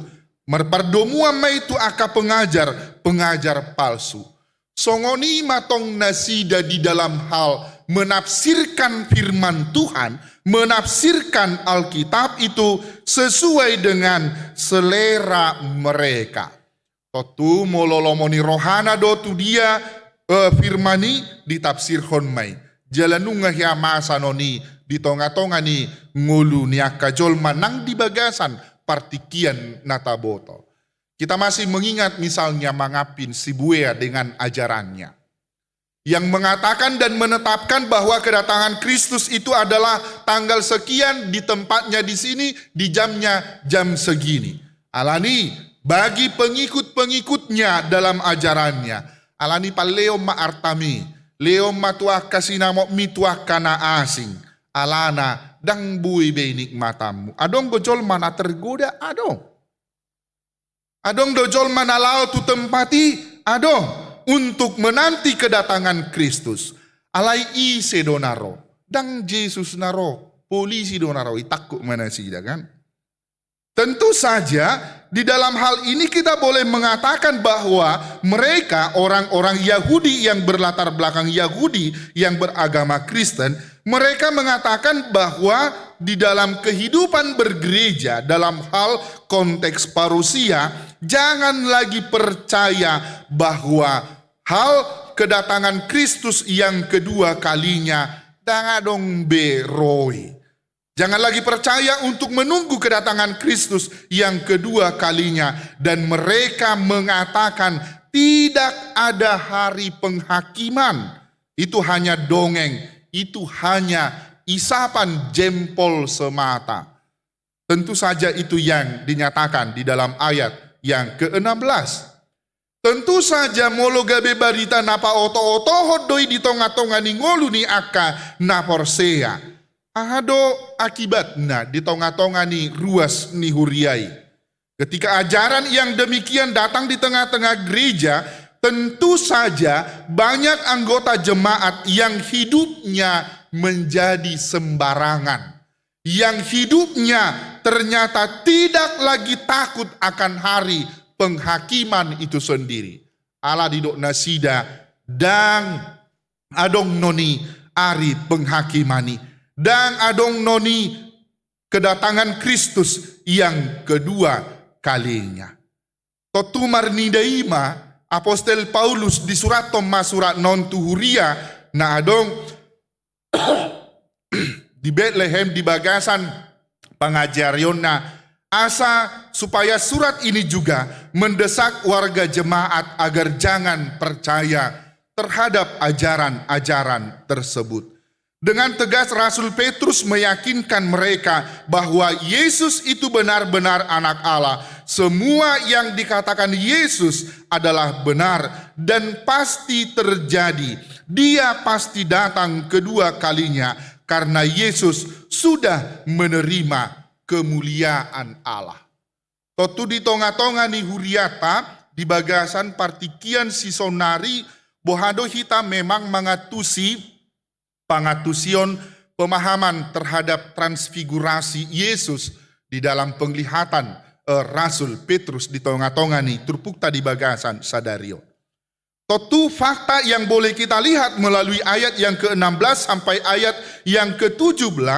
merperdomuan itu aka pengajar palsu. Songoni matong nasida di dalam hal menafsirkan firman Tuhan, menafsirkan Alkitab itu sesuai dengan selera mereka. Totu mololomoni rohana do tu dia firmani ditafsir honmai. Jalanunga hia masa noni di tonga-tonga ni ngulu ni akajol manang di bagasan partikian nataboto. Kita masih mengingat misalnya Mangapin Sibuea dengan ajarannya. Yang mengatakan dan menetapkan bahwa kedatangan Kristus itu adalah tanggal sekian di tempatnya di sini, di jamnya jam segini. Alani bagi pengikut-pengikutnya dalam ajarannya. Alani paleo ma'artami, leo matuah kasinamo mituah kana asing. Alana dang bui benik matamu. Adong gojol mana tergoda, adong. Adong dojol mana lao tu tempati, adong. Untuk menanti kedatangan Kristus. Alai ise donaro. Dang Yesus naro. Polisi donaro. Itakut mana sida kan. Tentu saja di dalam hal ini kita boleh mengatakan bahwa mereka orang-orang Yahudi yang berlatar belakang Yahudi yang beragama Kristen, Mereka mengatakan bahwa di dalam kehidupan bergereja, dalam hal konteks parusia, jangan lagi percaya bahwa hal kedatangan Kristus yang kedua kalinya dangadong beroi. Jangan lagi percaya untuk menunggu kedatangan Kristus yang kedua kalinya. Dan mereka mengatakan tidak ada hari penghakiman. Itu hanya dongeng, itu hanya isapan jempol semata. Tentu saja itu yang dinyatakan di dalam ayat yang ke-16. Tentu saja molo gabe barita napa oto-oto hodoi di tonga-tonga ni ngolu ni aka naporsea. Ahado akibatna di tonga-tonga ni ruas ni huriai. Ketika ajaran yang demikian datang di tengah-tengah gereja, tentu saja banyak anggota jemaat yang hidupnya menjadi sembarangan. Yang hidupnya ternyata tidak lagi takut akan hari penghakiman itu sendiri. Ala didok nasida dan adong noni ari penghakimani. Dan adong noni kedatangan Kristus yang kedua kalinya. Totumar nidaima Apostel Paulus di surat surat non tuhuria na adong di Bethlehem di bagasan pengajarion na asa supaya surat ini juga mendesak warga jemaat agar jangan percaya terhadap ajaran-ajaran tersebut. Dengan tegas Rasul Petrus meyakinkan mereka bahwa Yesus itu benar-benar anak Allah. Semua yang dikatakan Yesus adalah benar dan pasti terjadi. Dia pasti datang kedua kalinya karena Yesus sudah menerima kemuliaan Allah. Totu di tonga-tonga ni huriata di bagasan partikian sisonari bohado hita memang pangatusion pemahaman terhadap transfigurasi Yesus di dalam penglihatan Rasul Petrus di tonga-tonga ni turpukta di bagasan sadario. Totu fakta yang boleh kita lihat melalui ayat yang ke-16 sampai ayat yang ke-17,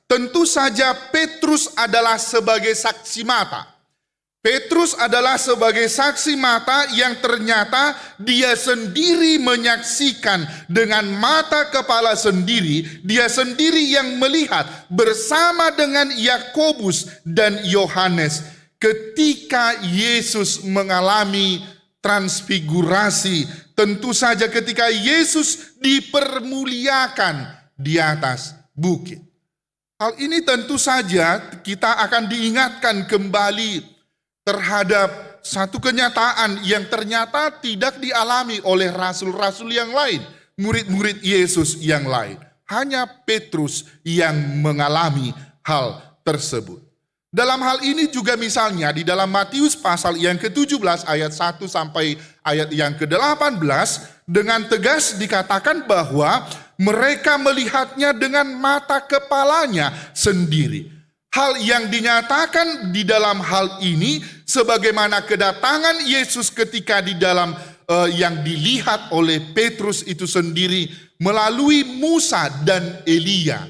tentu saja Petrus adalah sebagai saksi mata. Petrus adalah sebagai saksi mata yang ternyata dia sendiri menyaksikan dengan mata kepala sendiri, dia sendiri yang melihat bersama dengan Yakobus dan Yohanes ketika Yesus mengalami transfigurasi. Tentu saja ketika Yesus dipermuliakan di atas bukit. Hal ini tentu saja kita akan diingatkan kembali terhadap satu kenyataan yang ternyata tidak dialami oleh rasul-rasul yang lain, murid-murid Yesus yang lain. Hanya Petrus yang mengalami hal tersebut. Dalam hal ini juga misalnya di dalam Matius pasal yang ke-17 ayat 1 sampai ayat yang ke-18 dengan tegas dikatakan bahwa mereka melihatnya dengan mata kepalanya sendiri. Hal yang dinyatakan di dalam hal ini sebagaimana kedatangan Yesus ketika di dalam yang dilihat oleh Petrus itu sendiri melalui Musa dan Elia.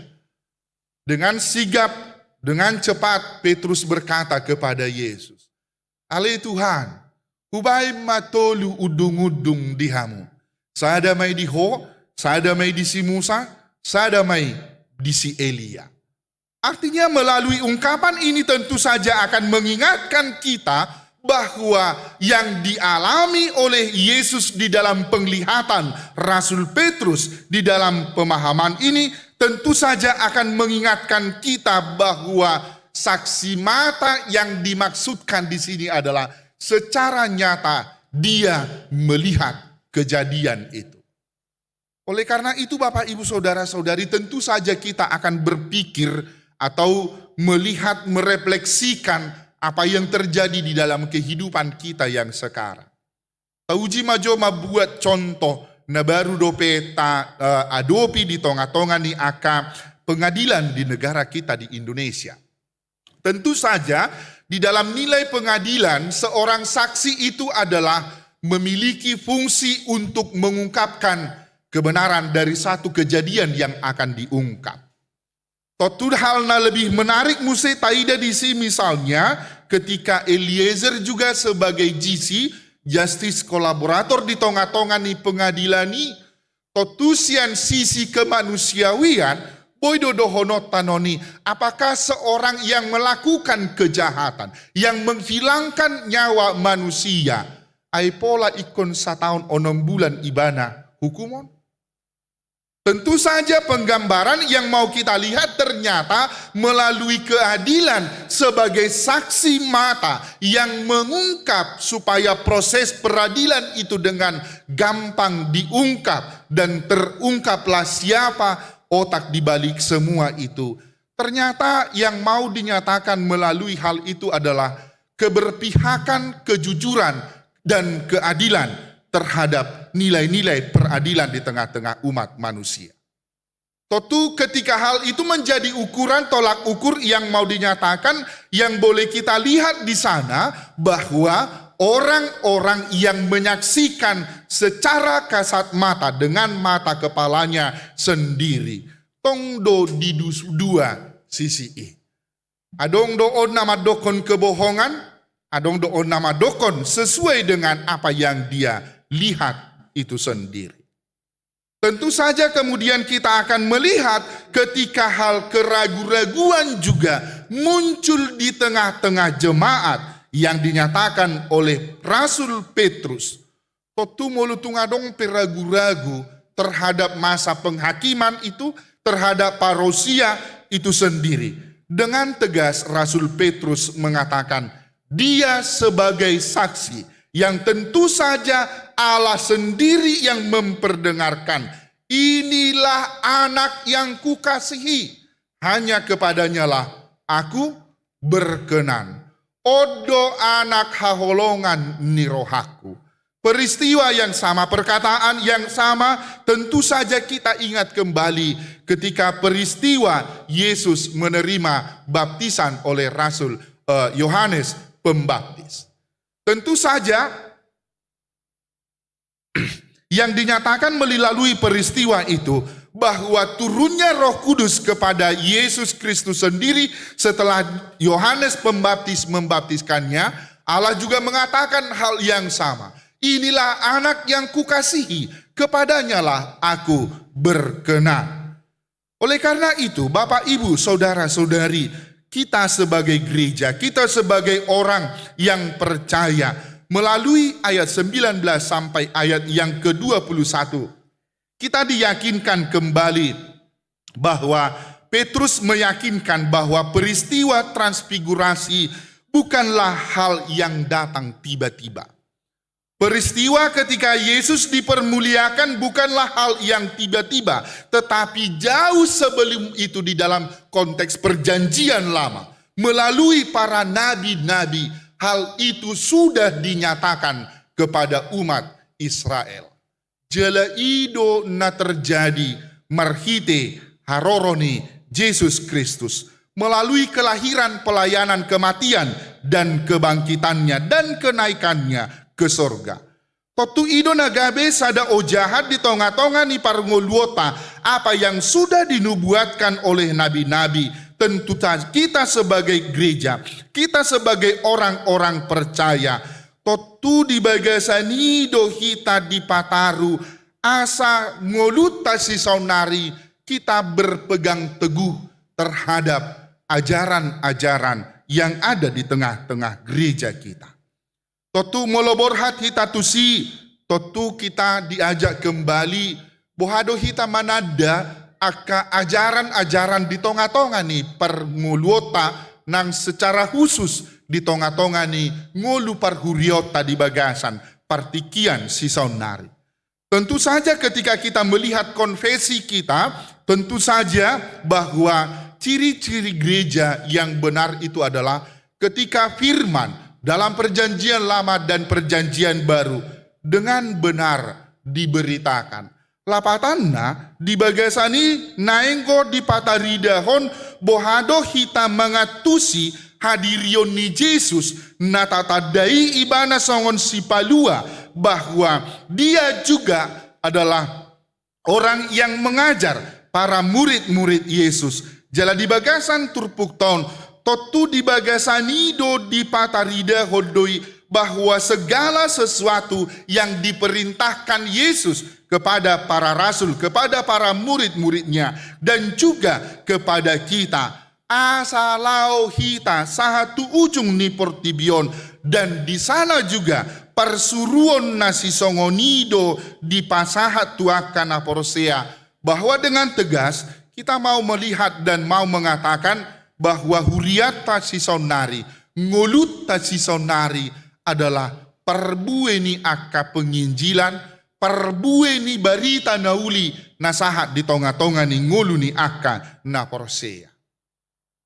Dengan sigap, dengan cepat Petrus berkata kepada Yesus, "Ale Tuhan, hubai matolu udung-udung dihamu. Sadamai diho, sadamai di si Musa, sadamai di si Elia." Artinya melalui ungkapan ini tentu saja akan mengingatkan kita bahwa yang dialami oleh Yesus di dalam penglihatan Rasul Petrus di dalam pemahaman ini tentu saja akan mengingatkan kita bahwa saksi mata yang dimaksudkan di sini adalah secara nyata dia melihat kejadian itu. Oleh karena itu Bapak Ibu Saudara-saudari tentu saja kita akan berpikir atau melihat, merefleksikan apa yang terjadi di dalam kehidupan kita yang sekarang. Tauji majo membuat contoh na baru dope adopi di tonga-tonga ni aka pengadilan di negara kita di Indonesia. Tentu saja di dalam nilai pengadilan seorang saksi itu adalah memiliki fungsi untuk mengungkapkan kebenaran dari satu kejadian yang akan diungkap. Totu halna lebih menarik muse taida di sini misalnya ketika Eliezer juga sebagai GC, justice kolaborator di tengah-tengah ni pengadilan ni, totusian sisi kemanusiawian, boido dohono tanoni, apakah seorang yang melakukan kejahatan, yang menghilangkan nyawa manusia, ai pola ikon 1 tahun 6 bulan ibana hukumon? Tentu saja penggambaran yang mau kita lihat ternyata melalui keadilan sebagai saksi mata yang mengungkap supaya proses peradilan itu dengan gampang diungkap dan terungkaplah siapa otak di balik semua itu. Ternyata yang mau dinyatakan melalui hal itu adalah keberpihakan, kejujuran, dan keadilan terhadap nilai-nilai peradilan di tengah-tengah umat manusia. Tentu ketika hal itu menjadi ukuran tolak ukur yang mau dinyatakan, yang boleh kita lihat di sana bahwa orang-orang yang menyaksikan secara kasat mata dengan mata kepalanya sendiri, tongdo di dua sisi. Adong doon nama dokon kebohongan, adong doon nama dokon sesuai dengan apa yang dia lihat itu sendiri. Tentu saja kemudian kita akan melihat ketika hal keraguan-raguan juga muncul di tengah-tengah jemaat yang dinyatakan oleh Rasul Petrus. Totu molutungadong peragu-ragu terhadap masa penghakiman itu, terhadap parousia itu sendiri. Dengan tegas Rasul Petrus mengatakan, dia sebagai saksi yang tentu saja Allah sendiri yang memperdengarkan. Inilah anak yang kukasihi, hanya kepadanya lah aku berkenan. Odo anak haholongan nirohaku. Peristiwa yang sama, perkataan yang sama, tentu saja kita ingat kembali ketika peristiwa Yesus menerima baptisan oleh Rasul Yohanes Pembaptis. Tentu saja yang dinyatakan melalui peristiwa itu bahwa turunnya Roh Kudus kepada Yesus Kristus sendiri setelah Yohanes Pembaptis membaptiskannya, Allah juga mengatakan hal yang sama. Inilah anak yang kukasihi, kepadanya lah aku berkenan. Oleh karena itu, Bapak, Ibu, Saudara-saudari, kita sebagai gereja, kita sebagai orang yang percaya, melalui ayat 19 sampai ayat yang ke-21, kita diyakinkan kembali bahwa Petrus meyakinkan bahwa peristiwa transfigurasi bukanlah hal yang datang tiba-tiba. Peristiwa ketika Yesus dipermuliakan bukanlah hal yang tiba-tiba, tetapi jauh sebelum itu di dalam konteks perjanjian lama. Melalui para nabi-nabi, hal itu sudah dinyatakan kepada umat Israel. Jelaido na terjadi marhite haroroni Yesus Kristus. Melalui kelahiran, pelayanan, kematian, dan kebangkitannya, dan kenaikannya ke sorga. Totu ido nagabe sada ojahat di tonga-tonga ni parngoluota apa yang sudah dinubuatkan oleh nabi-nabi. Tentu kita sebagai gereja, kita sebagai orang-orang percaya, totu di bagasani do kita di pataru asa ngoluta si saunari, kita berpegang teguh terhadap ajaran-ajaran yang ada di tengah-tengah gereja kita. Totu moloborhat hita tusi, totu kita diajak kembali, bohado hita manada aka ajaran-ajaran di tonga-tonga ni pernguluota nang secara khusus di tonga-tonga ni ngulu parhuriota di bagasan partikian si saunari. Tentu saja ketika kita melihat konfesi kita, tentu saja bahwa ciri-ciri gereja yang benar itu adalah ketika firman dalam perjanjian lama dan perjanjian baru dengan benar diberitakan. Lapatanna di bagasani naengko di pataridahon bohado hita mengatusi hadirion ni Yesus natatadai ibana songon si palua bahwa dia juga adalah orang yang mengajar para murid-murid Yesus. Jala di bagasan turpuk tahun, totu di bagasan ido di patarida hodoi, bahwa segala sesuatu yang diperintahkan Yesus kepada para rasul, kepada para murid-muridnya, dan juga kepada kita, asalau hita satu ujung ni portibion, dan di sana juga persuruan nasi songonido di pasahat tuakan aporsea, bahwa dengan tegas kita mau melihat dan mau mengatakan bahwa huriat tasisonari, ngulut tasisonari adalah perbueni aka penginjilan, perbueni barita nauli nasahat di tonga-tonga ni ngulu ni aka na porsea.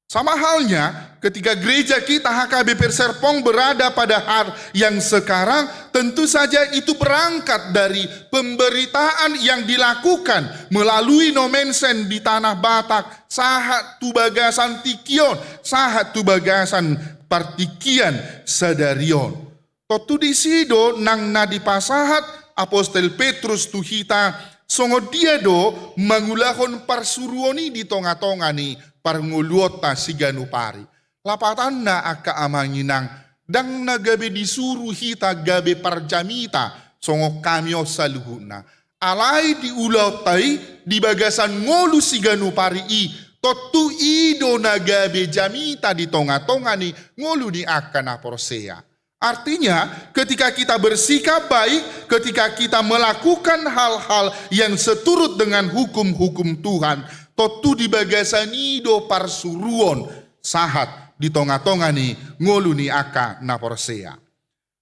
Sama halnya ketika gereja kita HKBP Serpong berada pada hari yang sekarang, tentu saja itu berangkat dari pemberitaan yang dilakukan melalui nomensen di Tanah Batak, sahat tu bagasan tikion, sahat tu bagasan partikian sadarion. Totu di sido nang nadi pasahat Apostel Petrus tuhita songo dia do mangulahon parsuruoni di tonga-tonga ni parnguluota siganu pari. Lapatan na aka amanginang dang nagabe disuruh hita gabe parjamita songo kamyo saluhuna. Alai di ulau tai di bagasan ngolu siganu pari i totu ido nagabe jamita di tonga-tonga ni ngolu ni akan aporsea. Artinya ketika kita bersikap baik, ketika kita melakukan hal-hal yang seturut dengan hukum-hukum Tuhan, totu di bagasani do parsuruon sahat di tonga-tonga ni ngolu ni aka naporsea.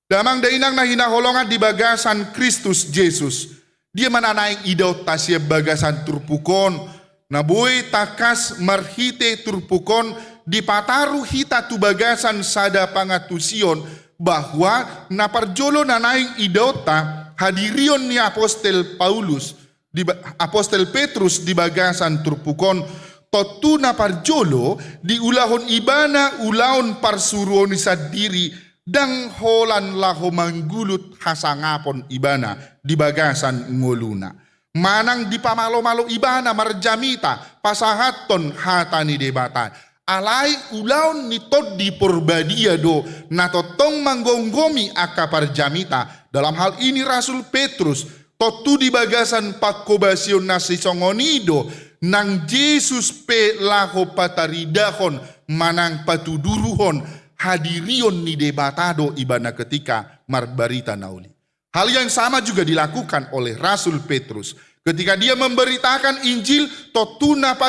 Damang dainang nahina holongan di bagasan Kristus Yesus. Dia mananaing idau tasya bagasan turpukon, naboy takas marhite turpukon di pataru hita tu bagasan sada pangatusion, bahwa naparjolo nanaing idota hadirion ni Apostel Paulus di Apostel Petrus di bagasan turpukon, totu naparjolo di ulahon ibana ulahon parsuruon sadiri dang holan laho manggulut hasangapon ibana di bagasan ngoluna. Manang di pamalo-malo ibana marjamita pasahaton hatani debatan. Alai ulaun ni tod di porbadia do natotong manggonggomi aka parjamita. Dalam hal ini Rasul Petrus totu di bagasan pakobasion nasi songonido nang Yesus pe laho pataridahon manang patuduruhon hadirion ni debatado ibana ketika marbarita nauli. Hal yang sama juga dilakukan oleh Rasul Petrus ketika dia memberitakan Injil totuna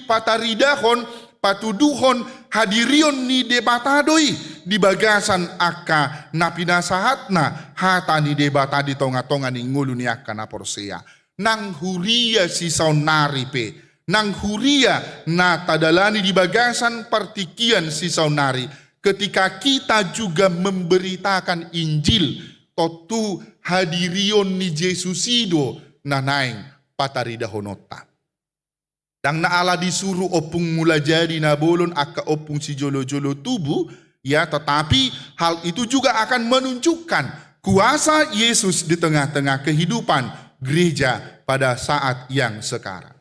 pataridahon patuduhon hadirion ni debatadoi di bagasan aka napinasahatna hata ni debata di tonga-tonga ni ngulu ni aka naporsea. Nang huria si saunari pe, nang huria na tadalani di bagasan partikian si saunari ketika kita juga memberitakan Injil totu hadirion ni Jesusido nanaing pataridahonota. Dang naala disuruh opung mula jadi nabolon aka opung si jolo-jolo tubuh, ya, tetapi hal itu juga akan menunjukkan kuasa Yesus di tengah-tengah kehidupan gereja pada saat yang sekarang.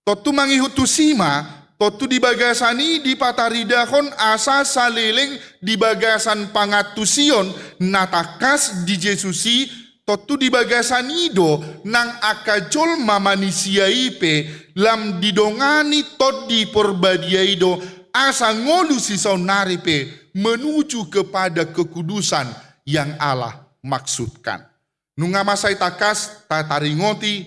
Totu mangihutusima, totu di bagasani di pataridahon asa saleleng di bagasan pangatusion natakas di Jesusi totu di bagasanido nang akajol mamanisiaipe lam didongani tod di porbadiaido asa ngolu si saunaripe menuju kepada kekudusan yang Allah maksudkan. Nunga masai takas tataringoti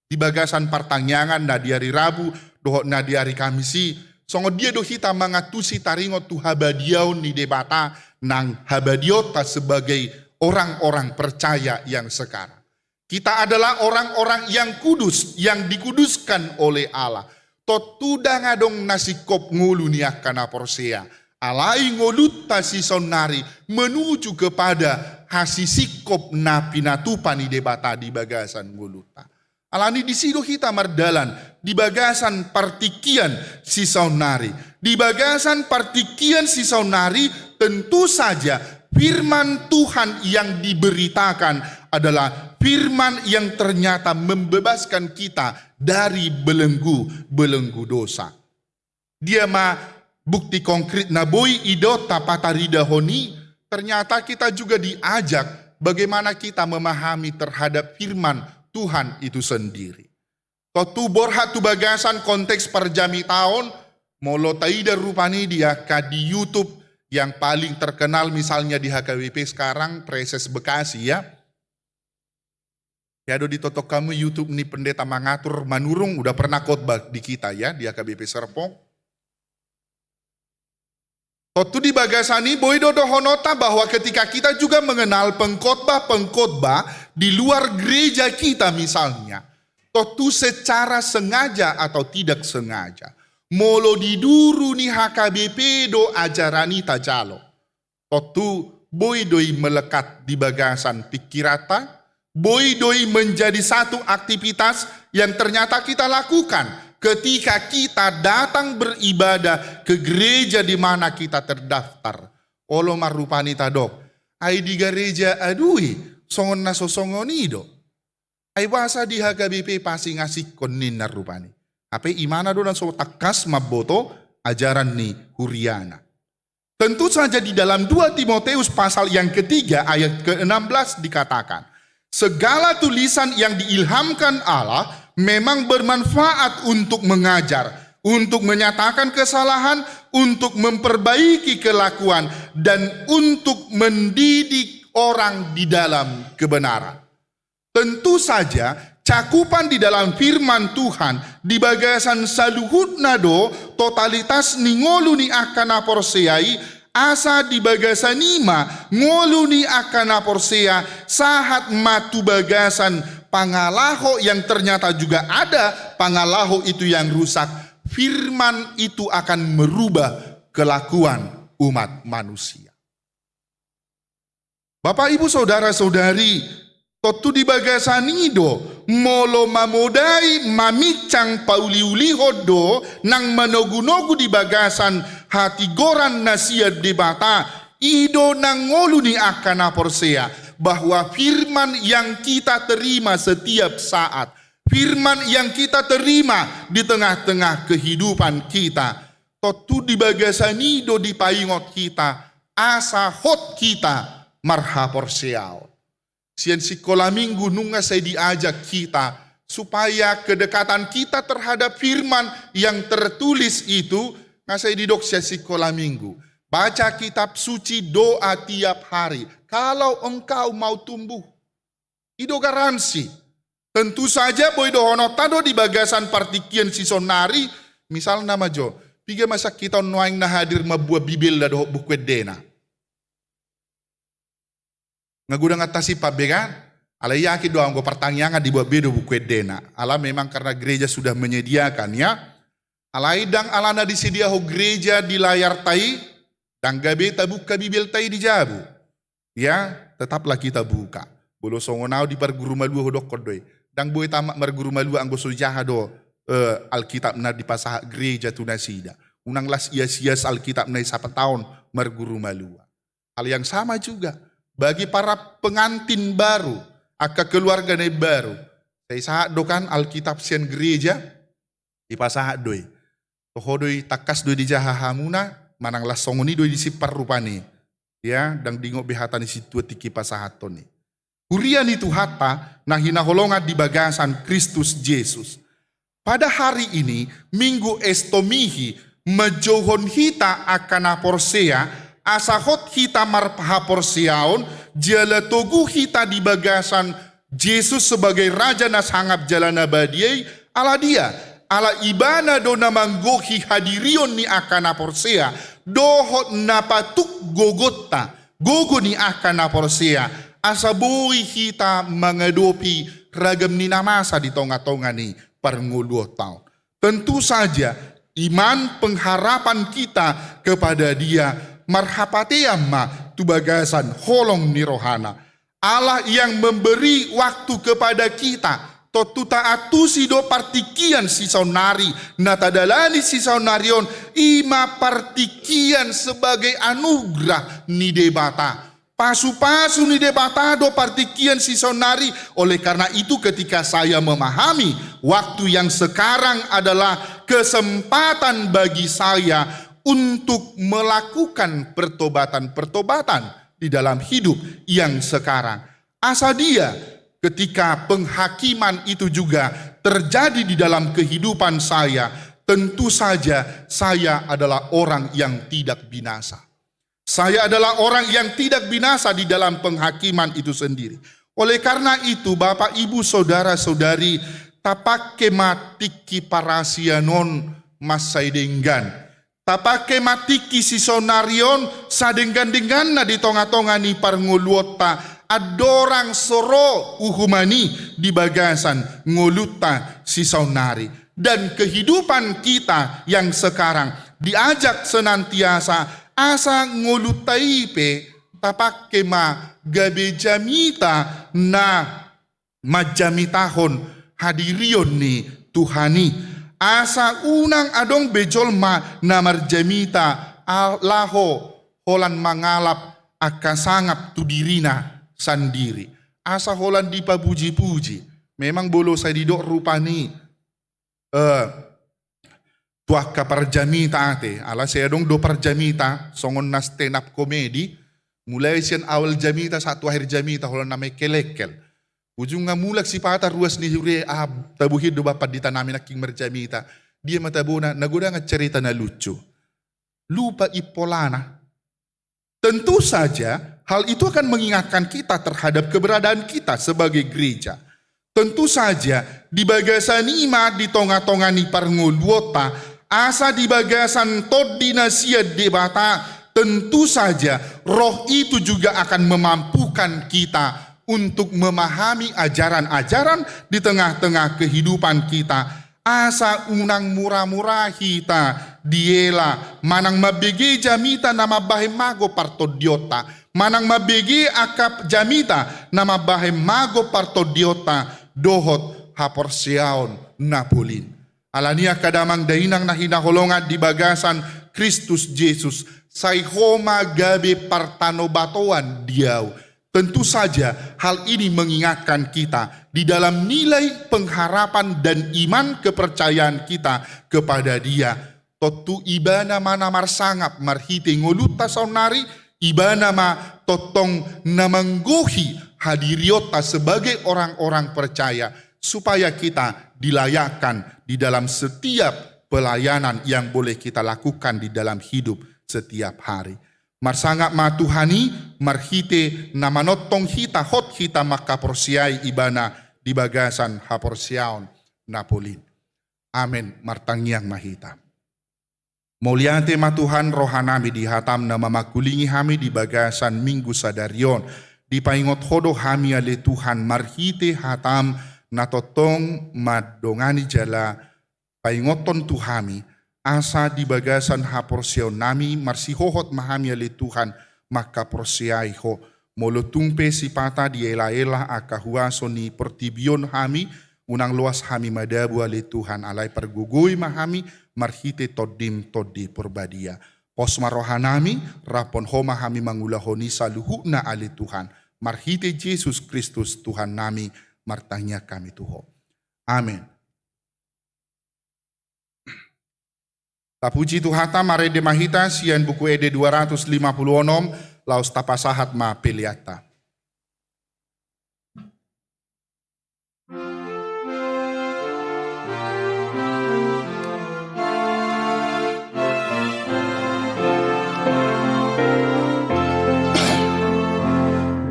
di bagasan pertanyaan na di hari Rabu dohok na di hari Kamisi songo dia dohita mangatusi taringot tu habadiaun ni debata nang habadiota sebagai orang-orang percaya yang sekarang. Kita adalah orang-orang yang kudus, yang dikuduskan oleh Allah. Totuda ngadong nasikop ngulu niakana porsea. Alai ngolut tasisonari menuju kepada hasisikop napinatupani debata di bagasan nguluta. Alani di sido kita mardalan di bagasan partikian sisaunari. Di bagasan partikian sisaunari tentu saja firman Tuhan yang diberitakan adalah firman yang ternyata membebaskan kita dari belenggu dosa. Dia bukti konkret na boy idota patarida honi, ternyata kita juga diajak bagaimana kita memahami terhadap firman Tuhan itu sendiri. Totu borhat tu bagasan konteks perjami tahun, molo taida rupani dia di YouTube yang paling terkenal misalnya di HKBP sekarang, Preses Bekasi ya. Ya do ditotok kamu YouTube nih pendeta mangatur manurung udah pernah khotbah di kita ya di HKBP Serpong. Totu di bagasani boy dodo honota bahwa ketika kita juga mengenal pengkhotbah di luar gereja kita misalnya, totu secara sengaja atau tidak sengaja, molo diduru ni HKBP do ajarani tajalo. Totu boy doi melekat di bagasan pikirata, boy doi menjadi satu aktivitas yang ternyata kita lakukan ketika kita datang beribadah ke gereja di mana kita terdaftar. Olo marupani tadok, ai di gereja adui, songon na sosongonido. Ai wasa di HKBP pasti ngasih konin na rupani. Apa imana do na so takas maboto ajaran ni Huriana. Tentu saja di dalam 2 Timoteus pasal yang ketiga ayat ke-16 dikatakan, segala tulisan yang diilhamkan Allah memang bermanfaat untuk mengajar, untuk menyatakan kesalahan, untuk memperbaiki kelakuan, dan untuk mendidik orang di dalam kebenaran. Tentu saja cakupan di dalam firman Tuhan di bagasan saluhut nado totalitas ni ngolu ni akan aporseai asa di bagasan ima ngolu ni akan aporsea sahat matu bagasan pangalaho yang ternyata juga ada pangalaho itu yang rusak. Firman itu akan merubah kelakuan umat manusia. Bapak ibu saudara saudari, totu di bagasanido molo mamodai mamicang pauliuli hodo nang manogu-nogu di bagasan hati goran nasiat debata ido nang ngolu ni akan aporsea bahwa firman yang kita terima setiap saat, firman yang kita terima di tengah-tengah kehidupan kita, totu di bagasanido di paingot kita asa hot kita marhaporseao. Sian sekolah minggu nunga saya diajak kita supaya kedekatan kita terhadap firman yang tertulis itu ngasai didok sia sekolah minggu. Baca kitab suci, doa tiap hari. Kalau engkau mau tumbuh, itu garansi. Tentu saja boy dohono tado di bagasan partikian sisonari, misal nama jo, piga masa kita nuaing na hadir mabuah bibil da doh buku dena. Ngagudang atasi pabegan, ala yakin doang gue pertanyaan dibuat bedo buku dena. Ala memang karena gereja sudah menyediakan ya. Ala idang alana disedia ho gereja di layar tai, dan gabe buka bibil tai di jabu. Ya, tetaplah kita buka. Bolo songonau di perguru malu hodok kodoi. Dan boy tamak merguru malu anggo sojaha do Alkitab na di pasah gereja tunasida. Unang las ias Alkitab na isapa tahun merguru malu. Hal yang sama juga bagi para pengantin baru, aka keluarga na baru. Saya saat dokan Alkitab sian gereja di pasah doi. Tohodoi takas doi di jahahamuna, manang las songoni doi di sipar rupani. Ya, dan dingok behatan di situ tiki pasahaton ni. Hurian itu hatta nah hinaholongan di bagasan Kristus Yesus. Pada hari ini, minggu estomihi, mejohon hita akan aporsea, asahot hita marpahaporseaon, jala togu hita di bagasan Yesus sebagai Raja nas hangap jalan abadiai, ala dia, ala ibana do namanggohi hadirion ni akan aporsea, dohot napatuk gogota, gogo ni akan aporsea, asaboy hita mengadopi ragam ni namasa di tonga-tonga ni pernguluh tahun. Tentu saja iman pengharapan kita kepada dia marhapateyamma tu bagasan holong ni rohana. Allah yang memberi waktu kepada kita totu taatusi do partikian sisonari natadalani sisonarion ima partikian sebagai anugerah ni debata. Pasu-pasu ni debatado partikian si sonari. Oleh karena itu ketika saya memahami waktu yang sekarang adalah kesempatan bagi saya untuk melakukan pertobatan-pertobatan di dalam hidup yang sekarang. Asa dia ketika penghakiman itu juga terjadi di dalam kehidupan saya, tentu saja saya adalah orang yang tidak binasa. Saya adalah orang yang tidak binasa di dalam penghakiman itu sendiri. Oleh karena itu Bapak Ibu Saudara-saudari, tapake matiki parasianon masaidenggan. Tapake matiki sisonarion sadenggan-denggan na di tonga-tonga ni parnguluota adorang soro uhumani di bagasan nguluta sisonari. Dan kehidupan kita yang sekarang diajak senantiasa asa ngolutaipe tapake ma gabe jamita na majamitahon hadirion ni Tuhani. Asa unang adong bejolma na marjamita laho holan mangalap akasangap tudirina sandiri. Asa holan dipapuji-puji. Memang bolo saya didok rupani tuah ka parjamita ate, ala saya dong do parjamita, songon na stand up comedy, mulai sian awal jamita satu akhir jamita, holan namay kelekel. Ujung nga mulak si pata ruas ni hure tabuhid do bapat dita namin aking merjamita, dia matabuna, naguda nga cerita na lucu. Lupa ipolana. Tentu saja hal itu akan mengingatkan kita terhadap keberadaan kita sebagai gereja. Tentu saja di bagasan ima di tonga-tonga ni parngulwota, asa di bagasan tod dinasia debata, tentu saja roh itu juga akan memampukan kita untuk memahami ajaran-ajaran di tengah-tengah kehidupan kita. Asa unang murah-murah kita diela manang mabege jamita nama bahe mago partodiota, manang mabege akap jamita nama bahe mago partodiota dohot haporsiaon napolin. Alania kadamang dainang na hinaholongan di bagasan Kristus Yesus say homa gabe partanobatoan diau. Tentu saja hal ini mengingatkan kita di dalam nilai pengharapan dan iman kepercayaan kita kepada Dia. Totu ibana mana marsangap marhite ngoluta saunari, ibana ma totong namanggohi hadiriota sebagai orang-orang percaya, supaya kita dilayakkan di dalam setiap pelayanan yang boleh kita lakukan di dalam hidup setiap hari. Marsangap matuhani marhite namanotong hita hot hita makaporsiai ibana di bagasan haporsiaon napolin. Amin martangyang mahita. Muliante matuhan rohanami dihatam na mamakulingi hami di bagasan minggu sadarion. Di paingot hodo hami ale Tuhan marhite hatam natotong madongani jala paingoton tuhami. Asa di bagasan haporsiaw nami marsihohot mahami ali Tuhan maka porsiay ho. Molotungpe si pata di ela-ela akahuaso ni pertibion hami unang luas hami madabu ali Tuhan alay pergugoy mahami marhite todim todi perbadia. Pos marohanami rapon homa hami mangulahoni saluhu na ali Tuhan. Marhite Yesus Kristus Tuhan nami martanya kami Tuhan. Amin. Tapuji Tuhata marede mahita sian buku ede 256 laos tapasahat ma peliata.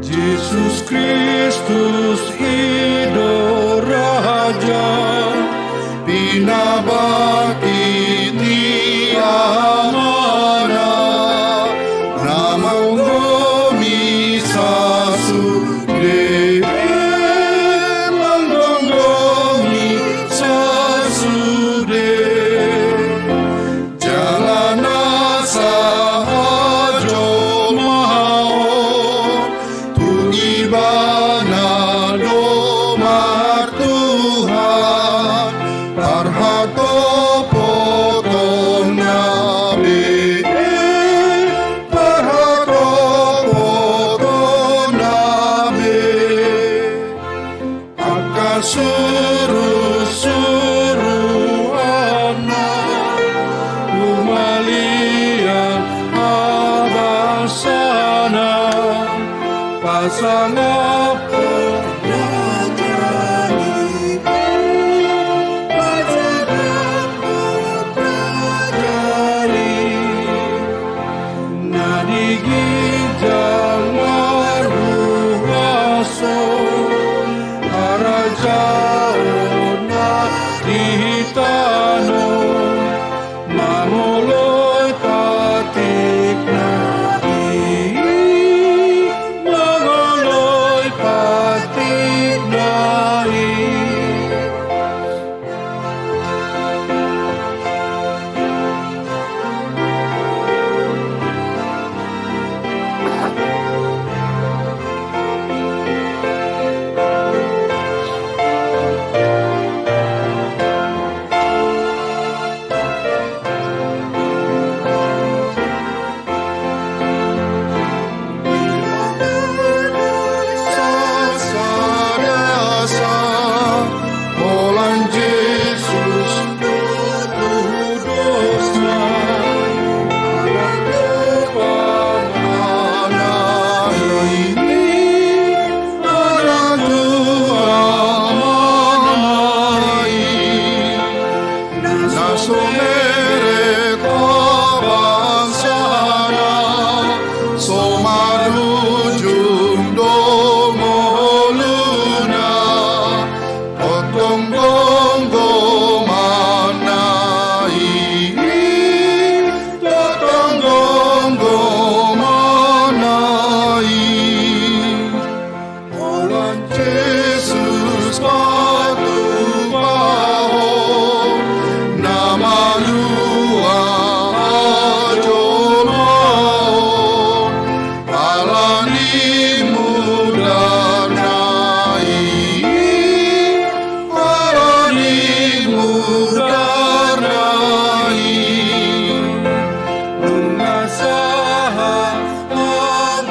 Yesus Kristus Ido Raja pinabati tiamana namang misasu debe manggongomi sasude jalana sahajo mahao tu ibana domar Tuhan parhato pasangap Rajani Pasagaput Rajani nadigijang maruhaso arajao na dihitano mamuloy patik na mamuloy patik na Sasadasa Olan Yesus tutup dosa Mana ini Orang tua manai Nasumere kabangsana Somarujung domoluna Potong gonggo manai Potong gonggo manai Olan Yesus patu baho Nama lua ajo mau Alani mudarnai Alani mudarnai Mengasaha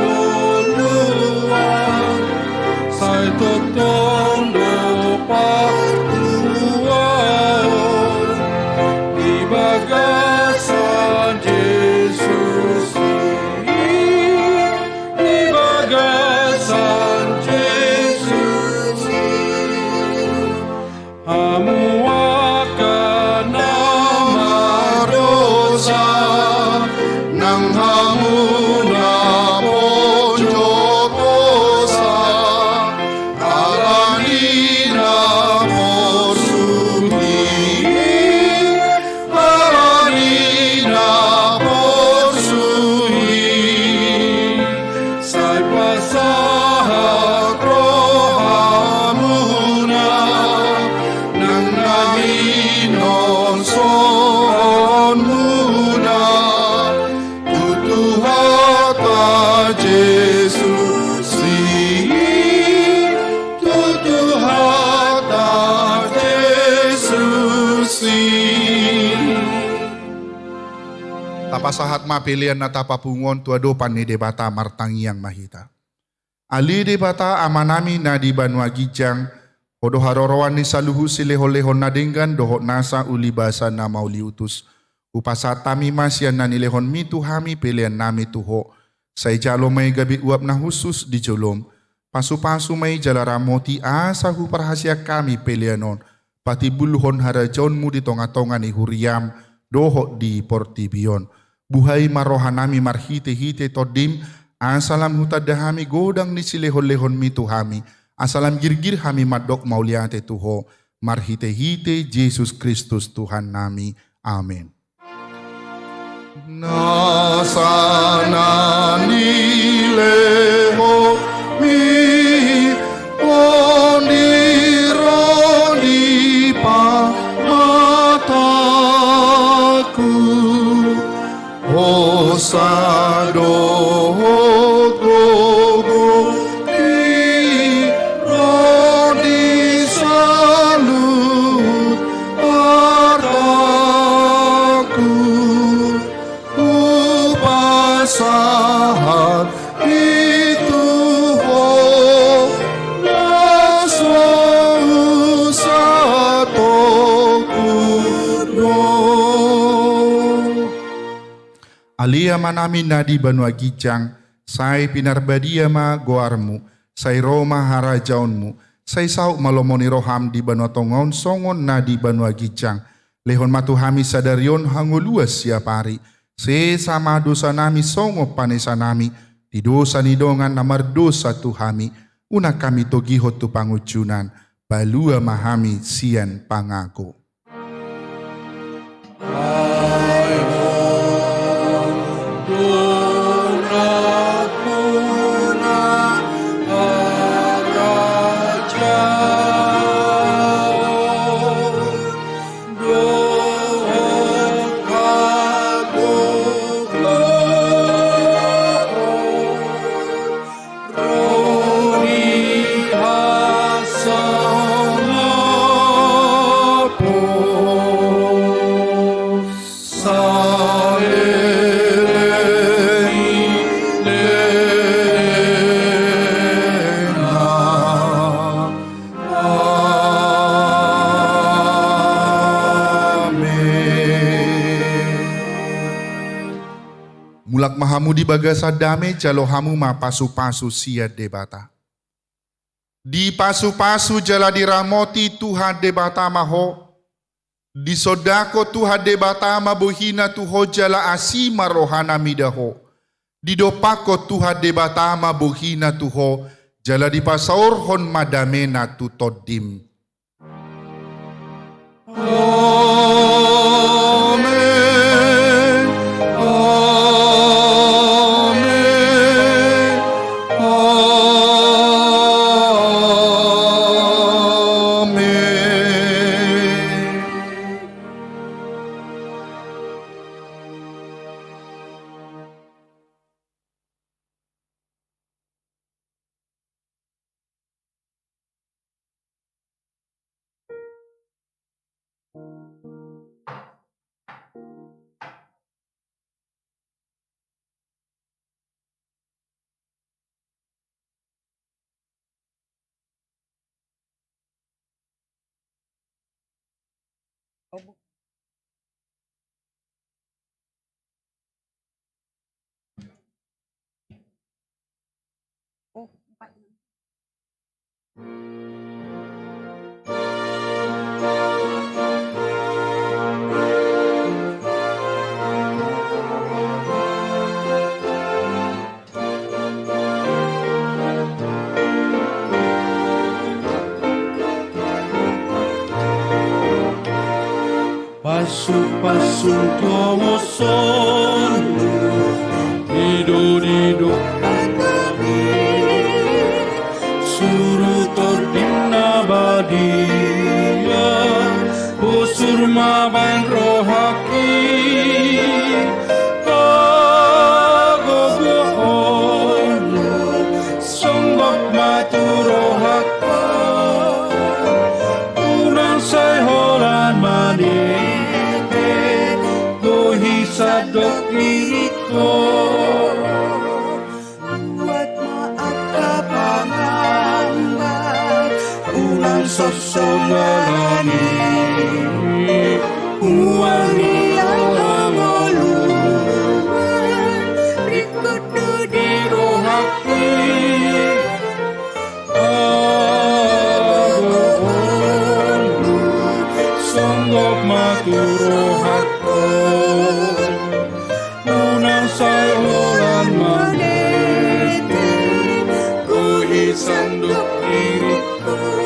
anguluan Sai totondo patuan Di bagasan Yesus Di bagasan Yesus Hamuakan nama dosa Nang hamuna ponjo dosa Alanina porsuhi Alanina porsuhi Sai pasahat rohamuna Nang nahinon son muna Tutuhata Yesus Tutuhata Yesus Tapasahat mapilian na tapapungon tuadopan ni debata martangi yang mahita. Ali debata amanami na di Banua Gijang Odo harorowan ni saluhu silehon-lehon nadenggan dohok nasa uli basa na mauliutus. Upasatami masyan na nilehon mitu hami pilihan nami tuho. Say jalo may gabi uap na husus di jolom. Pasu-pasu may jalaramoti asa hu perhasia kami pilihanon. Pati buluhon harajon mu di tonga-tonga ni huriam dohok di portibion. Buhay marohanami marhite-hite todim. Asalam hutadahami godang ni silehon-lehon mitu hami. Asalam girgir hami madok mauliate tuho. Marhite-hite Yesus Kristus Tuhan nami. Amin. Nasana nileho mi onironi pa mataku. Osado sahat itu ho naso usatoku no. Alia manami nadi Banua Gijang Sai pinarbadia ma goarmu, sai Roma harajaunmu, sai sauk malomoni roham di banua tongon songon na di banua gijang. Lehon matu hami sadarion hango luas siapari, se sama dosa nami songo panesa nami, di dosa nidongan namar dosa tu hami, una kami togihot tu pangucunan, balua mahami sian pangako. Mulak mahamu di bagasa dame jalo hamu ma pasu-pasu sia debata. Di pasu-pasu jala diramoti Tuhan debata maho. Di sodako Tuhan debata ma bohina tuho jala asima rohana midaho. Di dopako Tuhan debata ma bohina tuho jala di pasaur hon madamena tu todim. Pasu-pasun tomo sono, dido suruh tordimna badia, busur mabang rohaki, kagogohono, songgok matu rohaka, unang say holan mani. Sadok diriku buat maaf kapangan ulang sosongarani uangi yang mengoluan berikut di rohaki songgok matu rohaka unang sayuran manete ku hisanduk diriku